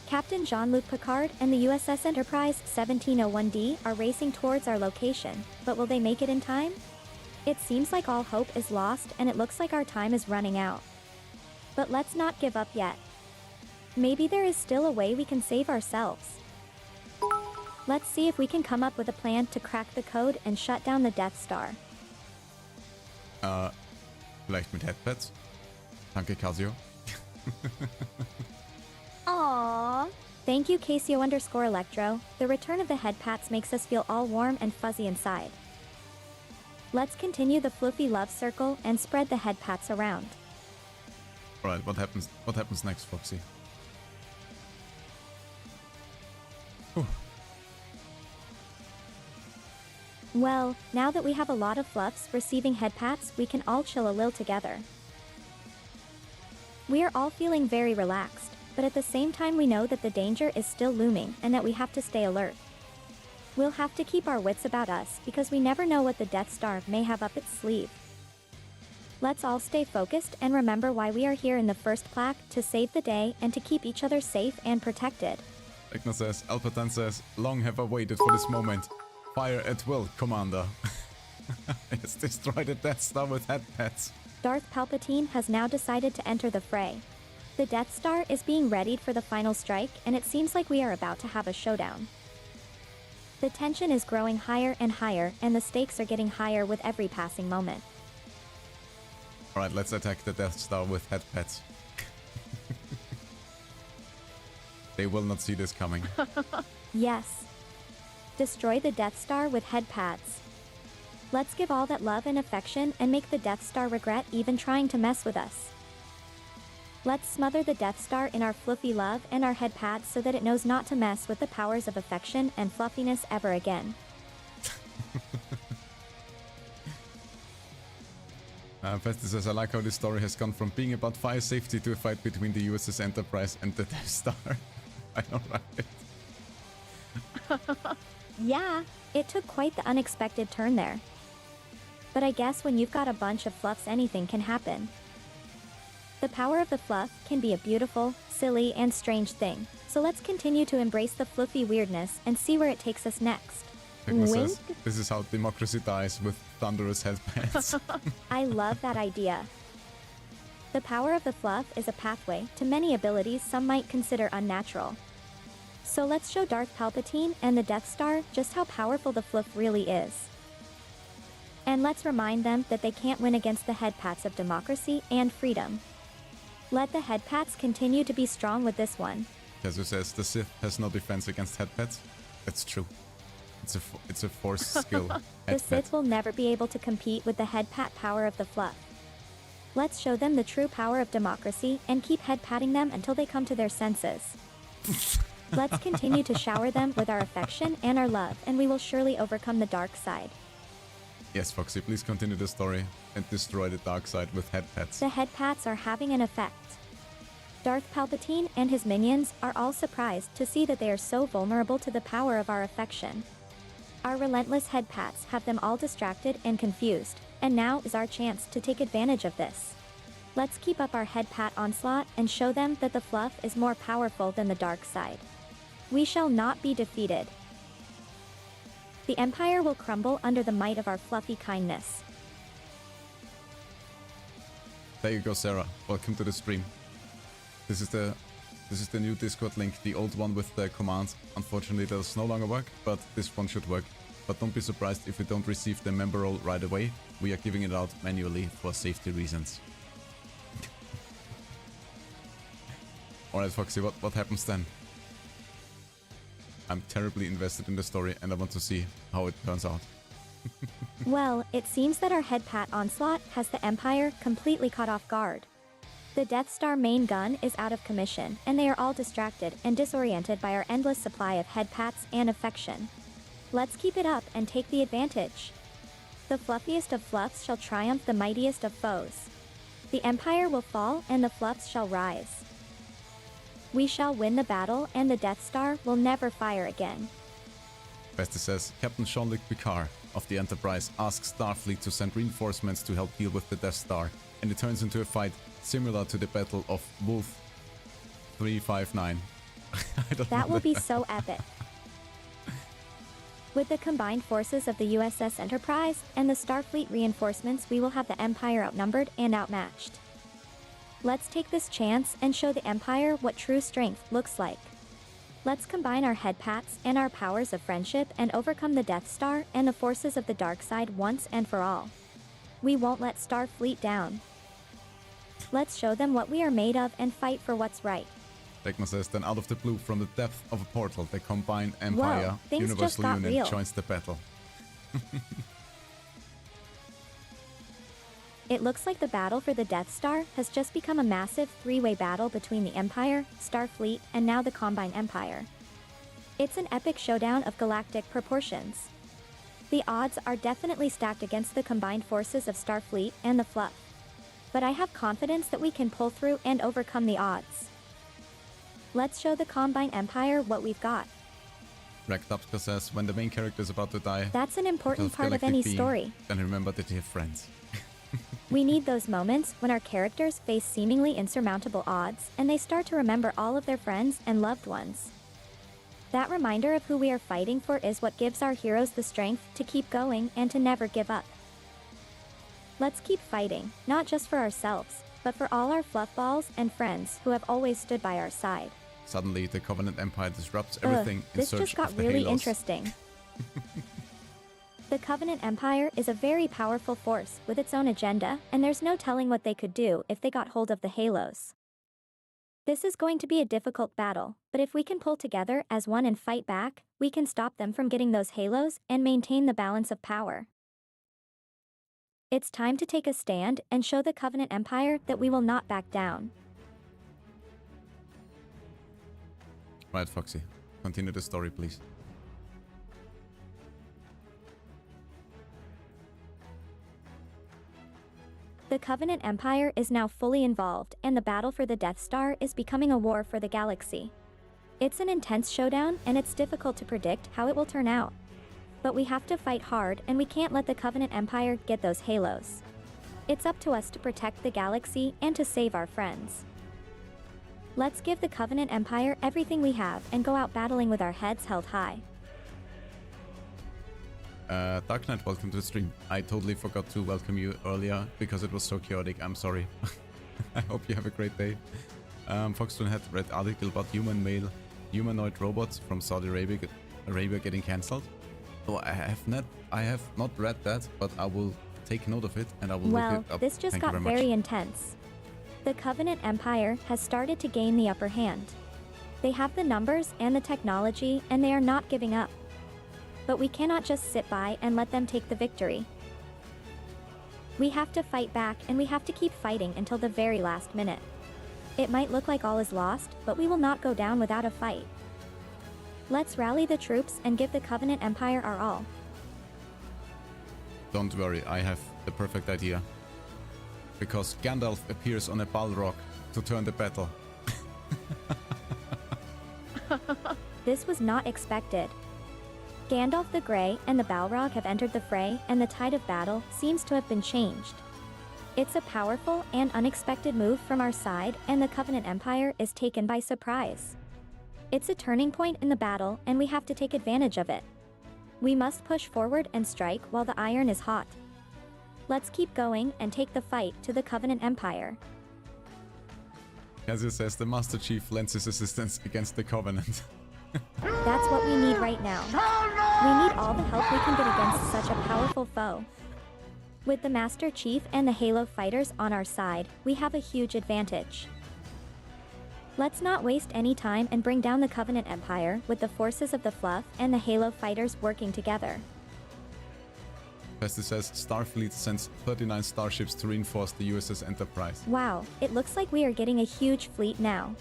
Captain Jean-Luc Picard and the USS Enterprise 1701D are racing towards our location, but will they make it in time? It seems like all hope is lost, and it looks like our time is running out. But let's not give up yet. Maybe there is still a way we can save ourselves. Let's see if we can come up with a plan to crack the code and shut down the Death Star. Vielleicht mit Headpads? Danke, Casio. Aww. Thank you, Casio_Electro. The return of the head pats makes us feel all warm and fuzzy inside. Let's continue the fluffy love circle and spread the head pats around. Alright, what happens next, Foxy? Whew. Well, now that we have a lot of fluffs receiving head pats, we can all chill a little together. We are all feeling very relaxed, but at the same time we know that the danger is still looming and that we have to stay alert. We'll have to keep our wits about us because we never know what the Death Star may have up its sleeve. Let's all stay focused and remember why we are here in the first plaque, to save the day and to keep each other safe and protected. Egner says, Alpatan says, long have I waited for this moment. Fire at will, Commander. Let's destroy the Death Star with headpads. Darth Palpatine has now decided to enter the fray. The Death Star is being readied for the final strike, and it seems like we are about to have a showdown. The tension is growing higher and higher, and the stakes are getting higher with every passing moment. Alright, let's attack the Death Star with headpads. They will not see this coming. Yes. Destroy the Death Star with head pads. Let's give all that love and affection and make the Death Star regret even trying to mess with us. Let's smother the Death Star in our fluffy love and our head pads so that it knows not to mess with the powers of affection and fluffiness ever again. Festy says, I like how this story has gone from being about fire safety to a fight between the USS Enterprise and the Death Star. I know, right? Yeah, it took quite the unexpected turn there. But I guess when you've got a bunch of fluffs, anything can happen. The power of the fluff can be a beautiful, silly, and strange thing, so let's continue to embrace the fluffy weirdness and see where it takes us next. Egner Wink. says, this is how democracy dies, with thunderous headpads. I love that idea. The power of the fluff is a pathway to many abilities some might consider unnatural. So let's show Darth Palpatine and the Death Star just how powerful the fluff really is. And let's remind them that they can't win against the headpats of democracy and freedom. Let the headpats continue to be strong with this one. Kazu says the Sith has no defense against headpats. That's true. It's a force skill. The Sith will never be able to compete with the headpat power of the fluff. Let's show them the true power of democracy and keep headpatting them until they come to their senses. Let's continue to shower them with our affection and our love, and we will surely overcome the dark side. Yes, Foxy, please continue the story and destroy the dark side with headpats. The headpats are having an effect. Darth Palpatine and his minions are all surprised to see that they are so vulnerable to the power of our affection. Our relentless headpats have them all distracted and confused, and now is our chance to take advantage of this. Let's keep up our headpat onslaught and show them that the fluff is more powerful than the dark side. We shall not be defeated. The Empire will crumble under the might of our fluffy kindness. There you go, Sarah. Welcome to the stream. This is the new Discord link. The old one with the commands, unfortunately, does no longer work, but this one should work. But don't be surprised if we don't receive the member role right away. We are giving it out manually for safety reasons. Alright, Foxy, what happens then? I'm terribly invested in the story and I want to see how it turns out. Well, it seems that our headpat onslaught has the Empire completely caught off guard. The Death Star main gun is out of commission, and they are all distracted and disoriented by our endless supply of headpats and affection. Let's keep it up and take the advantage. The fluffiest of fluffs shall triumph the mightiest of foes. The Empire will fall and the fluffs shall rise. We shall win the battle and the Death Star will never fire again. Beste says, Captain Jean-Luc Picard of the Enterprise asks Starfleet to send reinforcements to help deal with the Death Star, and it turns into a fight similar to the Battle of Wolf 359. That will be so epic. With the combined forces of the USS Enterprise and the Starfleet reinforcements, we will have the Empire outnumbered and outmatched. Let's take this chance and show the Empire what true strength looks like. Let's combine our headpats and our powers of friendship and overcome the Death Star and the forces of the dark side once and for all. We won't let Starfleet down. Let's show them what we are made of and fight for what's right. Degma says, then out of the blue, from the depth of a portal, the combined Empire things just Universal got Unit real. joins the battle. It looks like the battle for the Death Star has just become a massive three-way battle between the Empire, Starfleet, and now the Combine Empire. It's an epic showdown of galactic proportions. The odds are definitely stacked against the combined forces of Starfleet and the Fluff. But I have confidence that we can pull through and overcome the odds. Let's show the Combine Empire what we've got. Raktapka says, when the main character is about to die, That's an important because part of galactic any being, story. then remember that you have friends. We need those moments when our characters face seemingly insurmountable odds and they start to remember all of their friends and loved ones. That reminder of who we are fighting for is what gives our heroes the strength to keep going and to never give up. Let's keep fighting, not just for ourselves, but for all our fluffballs and friends who have always stood by our side. Suddenly, the Covenant Empire disrupts everything in This search just got of the really Halos. interesting. The Covenant Empire is a very powerful force with its own agenda, and there's no telling what they could do if they got hold of the Halos. This is going to be a difficult battle, but if we can pull together as one and fight back, we can stop them from getting those Halos and maintain the balance of power. It's time to take a stand and show the Covenant Empire that we will not back down. Right, Foxy. Continue the story, please. The Covenant Empire is now fully involved, and the battle for the Death Star is becoming a war for the galaxy. It's an intense showdown, and it's difficult to predict how it will turn out. But we have to fight hard, and we can't let the Covenant Empire get those Halos. It's up to us to protect the galaxy and to save our friends. Let's give the Covenant Empire everything we have and go out battling with our heads held high. Dark Knight, welcome to the stream. I totally forgot to welcome you earlier because it was so chaotic. I'm sorry. I hope you have a great day. FoxDrone had read article about humanoid robots from Saudi Arabia getting cancelled. Oh, I have not read that, but I will take note of it and I will look Well, it up. this just Thank you got very very much. intense. The Covenant Empire has started to gain the upper hand. They have the numbers and the technology, and they are not giving up. But we cannot just sit by and let them take the victory. We have to fight back, and we have to keep fighting until the very last minute. It might look like all is lost, but we will not go down without a fight. Let's rally the troops and give the Covenant Empire our all. Don't worry, I have the perfect idea. Because Gandalf appears on a Balrog to turn the battle. This was not expected. Gandalf the Grey and the Balrog have entered the fray, and the tide of battle seems to have been changed. It's a powerful and unexpected move from our side, and the Covenant Empire is taken by surprise. It's a turning point in the battle, and we have to take advantage of it. We must push forward and strike while the iron is hot. Let's keep going and take the fight to the Covenant Empire. As it says, the Master Chief lends his assistance against the Covenant. That's what we need right now. We need all the help we can get against such a powerful foe. With the Master Chief and the Halo fighters on our side, we have a huge advantage. Let's not waste any time and bring down the Covenant Empire with the forces of the Fluff and the Halo fighters working together. As it says, Starfleet sends 39 starships to reinforce the USS Enterprise. Wow, it looks like we are getting a huge fleet now.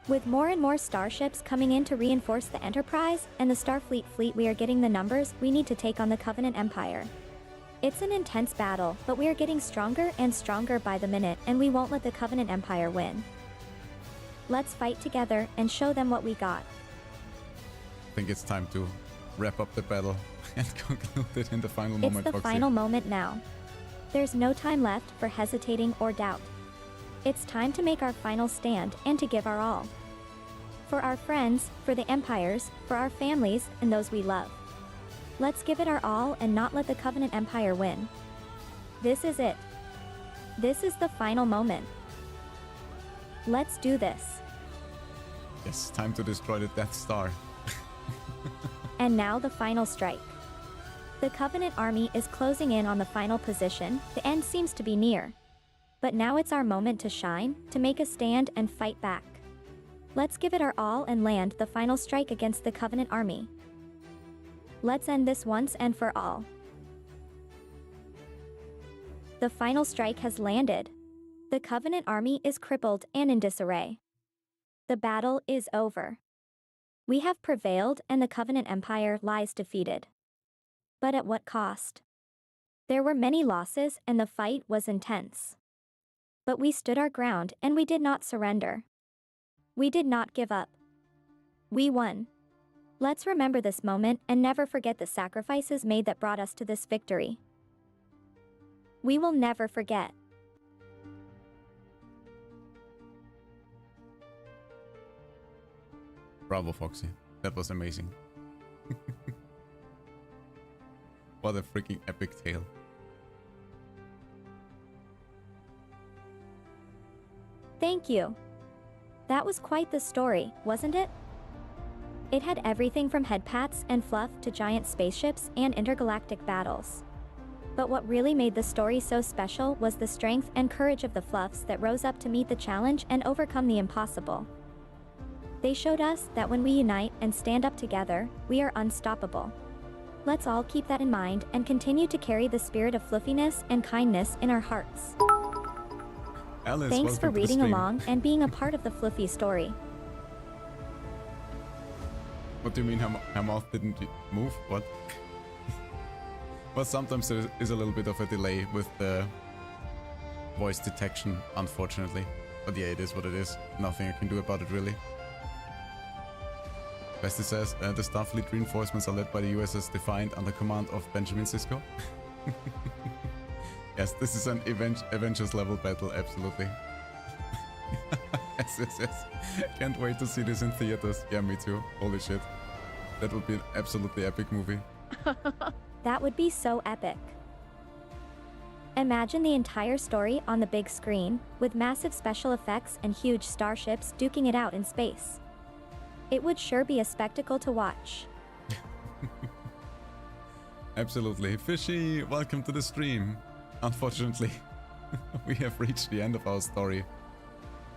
With more and more starships coming in to reinforce the Enterprise and the Starfleet fleet, we are getting the numbers we need to take on the Covenant Empire. It's an intense battle, but we are getting stronger and stronger by the minute, and we won't let the Covenant Empire win. Let's fight together and show them what we got. I think it's time to wrap up the battle and conclude it in the final It's moment, the Foxy. final moment now. There's no time left for hesitating or doubt. It's time to make our final stand and to give our all. For our friends, for the empires, for our families, and those we love. Let's give it our all and not let the Covenant Empire win. This is it. This is the final moment. Let's do this. Yes, time to destroy the Death Star. And now the final strike. The Covenant army is closing in on the final position, the end seems to be near. But now it's our moment to shine, to make a stand and fight back. Let's give it our all and land the final strike against the Covenant army. Let's end this once and for all. The final strike has landed. The Covenant army is crippled and in disarray. The battle is over. We have prevailed and the Covenant Empire lies defeated. But at what cost? There were many losses and the fight was intense. But we stood our ground and we did not surrender. We did not give up. We won. Let's remember this moment and never forget the sacrifices made that brought us to this victory. We will never forget. Bravo, Foxy. That was amazing. What a freaking epic tale. Thank you. That was quite the story, wasn't it? It had everything from headpats and fluff to giant spaceships and intergalactic battles. But what really made the story so special was the strength and courage of the Fluffs that rose up to meet the challenge and overcome the impossible. They showed us that when we unite and stand up together, we are unstoppable. Let's all keep that in mind and continue to carry the spirit of fluffiness and kindness in our hearts. Alice, Thanks for welcome to the reading stream. along and being a part of the Fluffy story. What do you mean her mouth didn't move? What? Well, sometimes there is a little bit of a delay with the voice detection, unfortunately. But yeah, it is what it is. Nothing I can do about it, really. Bestie says, the Starfleet reinforcements are led by the USS Defiant under command of Benjamin Sisko. Yes, this is an Avengers level battle, absolutely. Yes. Can't wait to see this in theaters. Yeah, me too. Holy shit. That would be an absolutely epic movie. That would be so epic. Imagine the entire story on the big screen, with massive special effects and huge starships duking it out in space. It would sure be a spectacle to watch. Absolutely. Fishy, welcome to the stream. Unfortunately, we have reached the end of our story.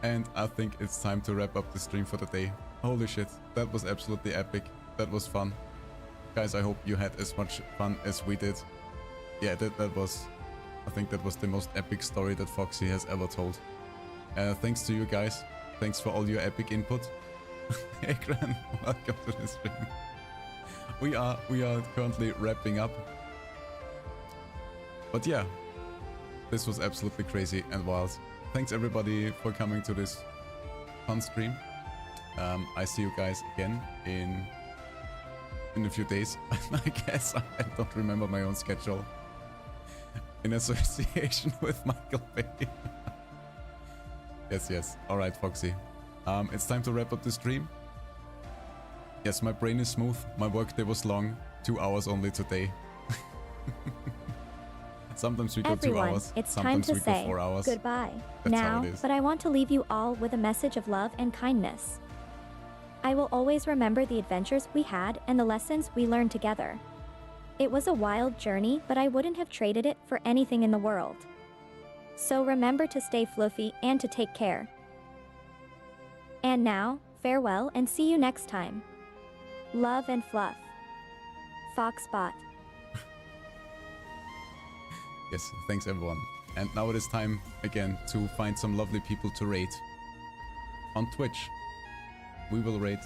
And I think it's time to wrap up the stream for the day. Holy shit, that was absolutely epic. That was fun. Guys, I hope you had as much fun as we did. Yeah, that was... I think that was the most epic story that Foxy has ever told. Thanks to you guys. Thanks for all your epic input. Hey Gran, welcome to the stream. We are currently wrapping up. But yeah, this was absolutely crazy and wild. Thanks everybody for coming to this fun stream. I see you guys again in a few days. I guess I don't remember my own schedule. In association with Michael Bay. Yes. Alright, Foxy. It's time to wrap up the stream. Yes, my brain is smooth. My workday was long. 2 hours only today. Sometimes we go 2 hours. It's sometimes time to we say go 4 hours. goodbye That's how now, it is. but I want to leave you all with a message of love and kindness. I will always remember the adventures we had and the lessons we learned together. It was a wild journey, but I wouldn't have traded it for anything in the world. So remember to stay fluffy and to take care. And now, farewell and see you next time. Love and fluff. Foxbot. Yes, thanks everyone. And now it is time again to find some lovely people to rate. On Twitch, we will rate...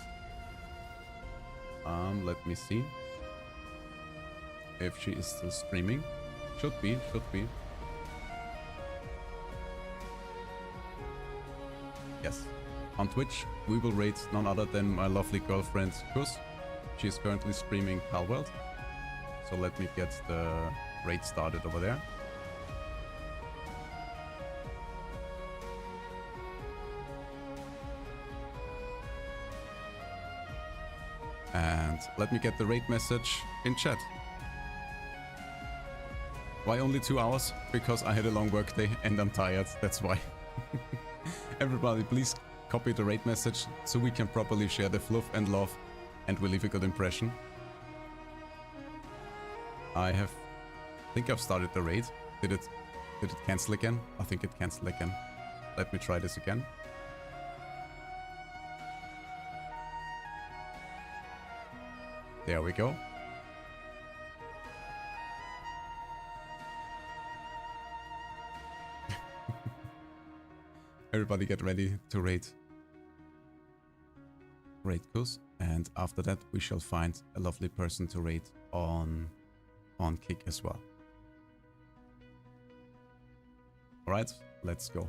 let me see. If she is still streaming. Should be. Yes. On Twitch, we will rate none other than my lovely girlfriend, Kus. She is currently streaming Palworld. So let me get the rate started over there. And let me get the rate message in chat. Why only 2 hours? Because I had a long work day and I'm tired, that's why. Everybody, please copy the rate message so we can properly share the fluff and love and we leave a good impression. I think I've started the raid. Did it cancel again? I think it canceled again. Let me try this again. There we go. Everybody get ready to raid Kus, and after that we shall find a lovely person to raid on Kick as well. Alright, let's go.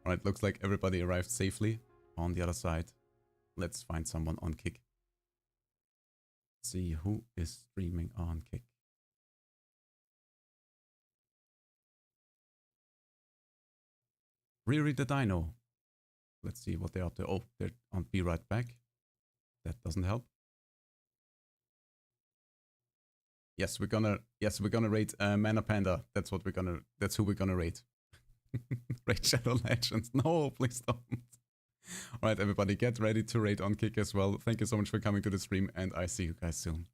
Alright, looks like everybody arrived safely on the other side. Let's find someone on Kick. See who is streaming on Kick. Riri the Dino. Let's see what they're up to. Oh, they're on Be Right Back. That doesn't help. Yes, we're gonna rate Mana Panda. That's who we're gonna rate. Raid Shadow Legends. No, please don't. Alright, everybody, get ready to raid on Kick as well. Thank you so much for coming to the stream, and I see you guys soon.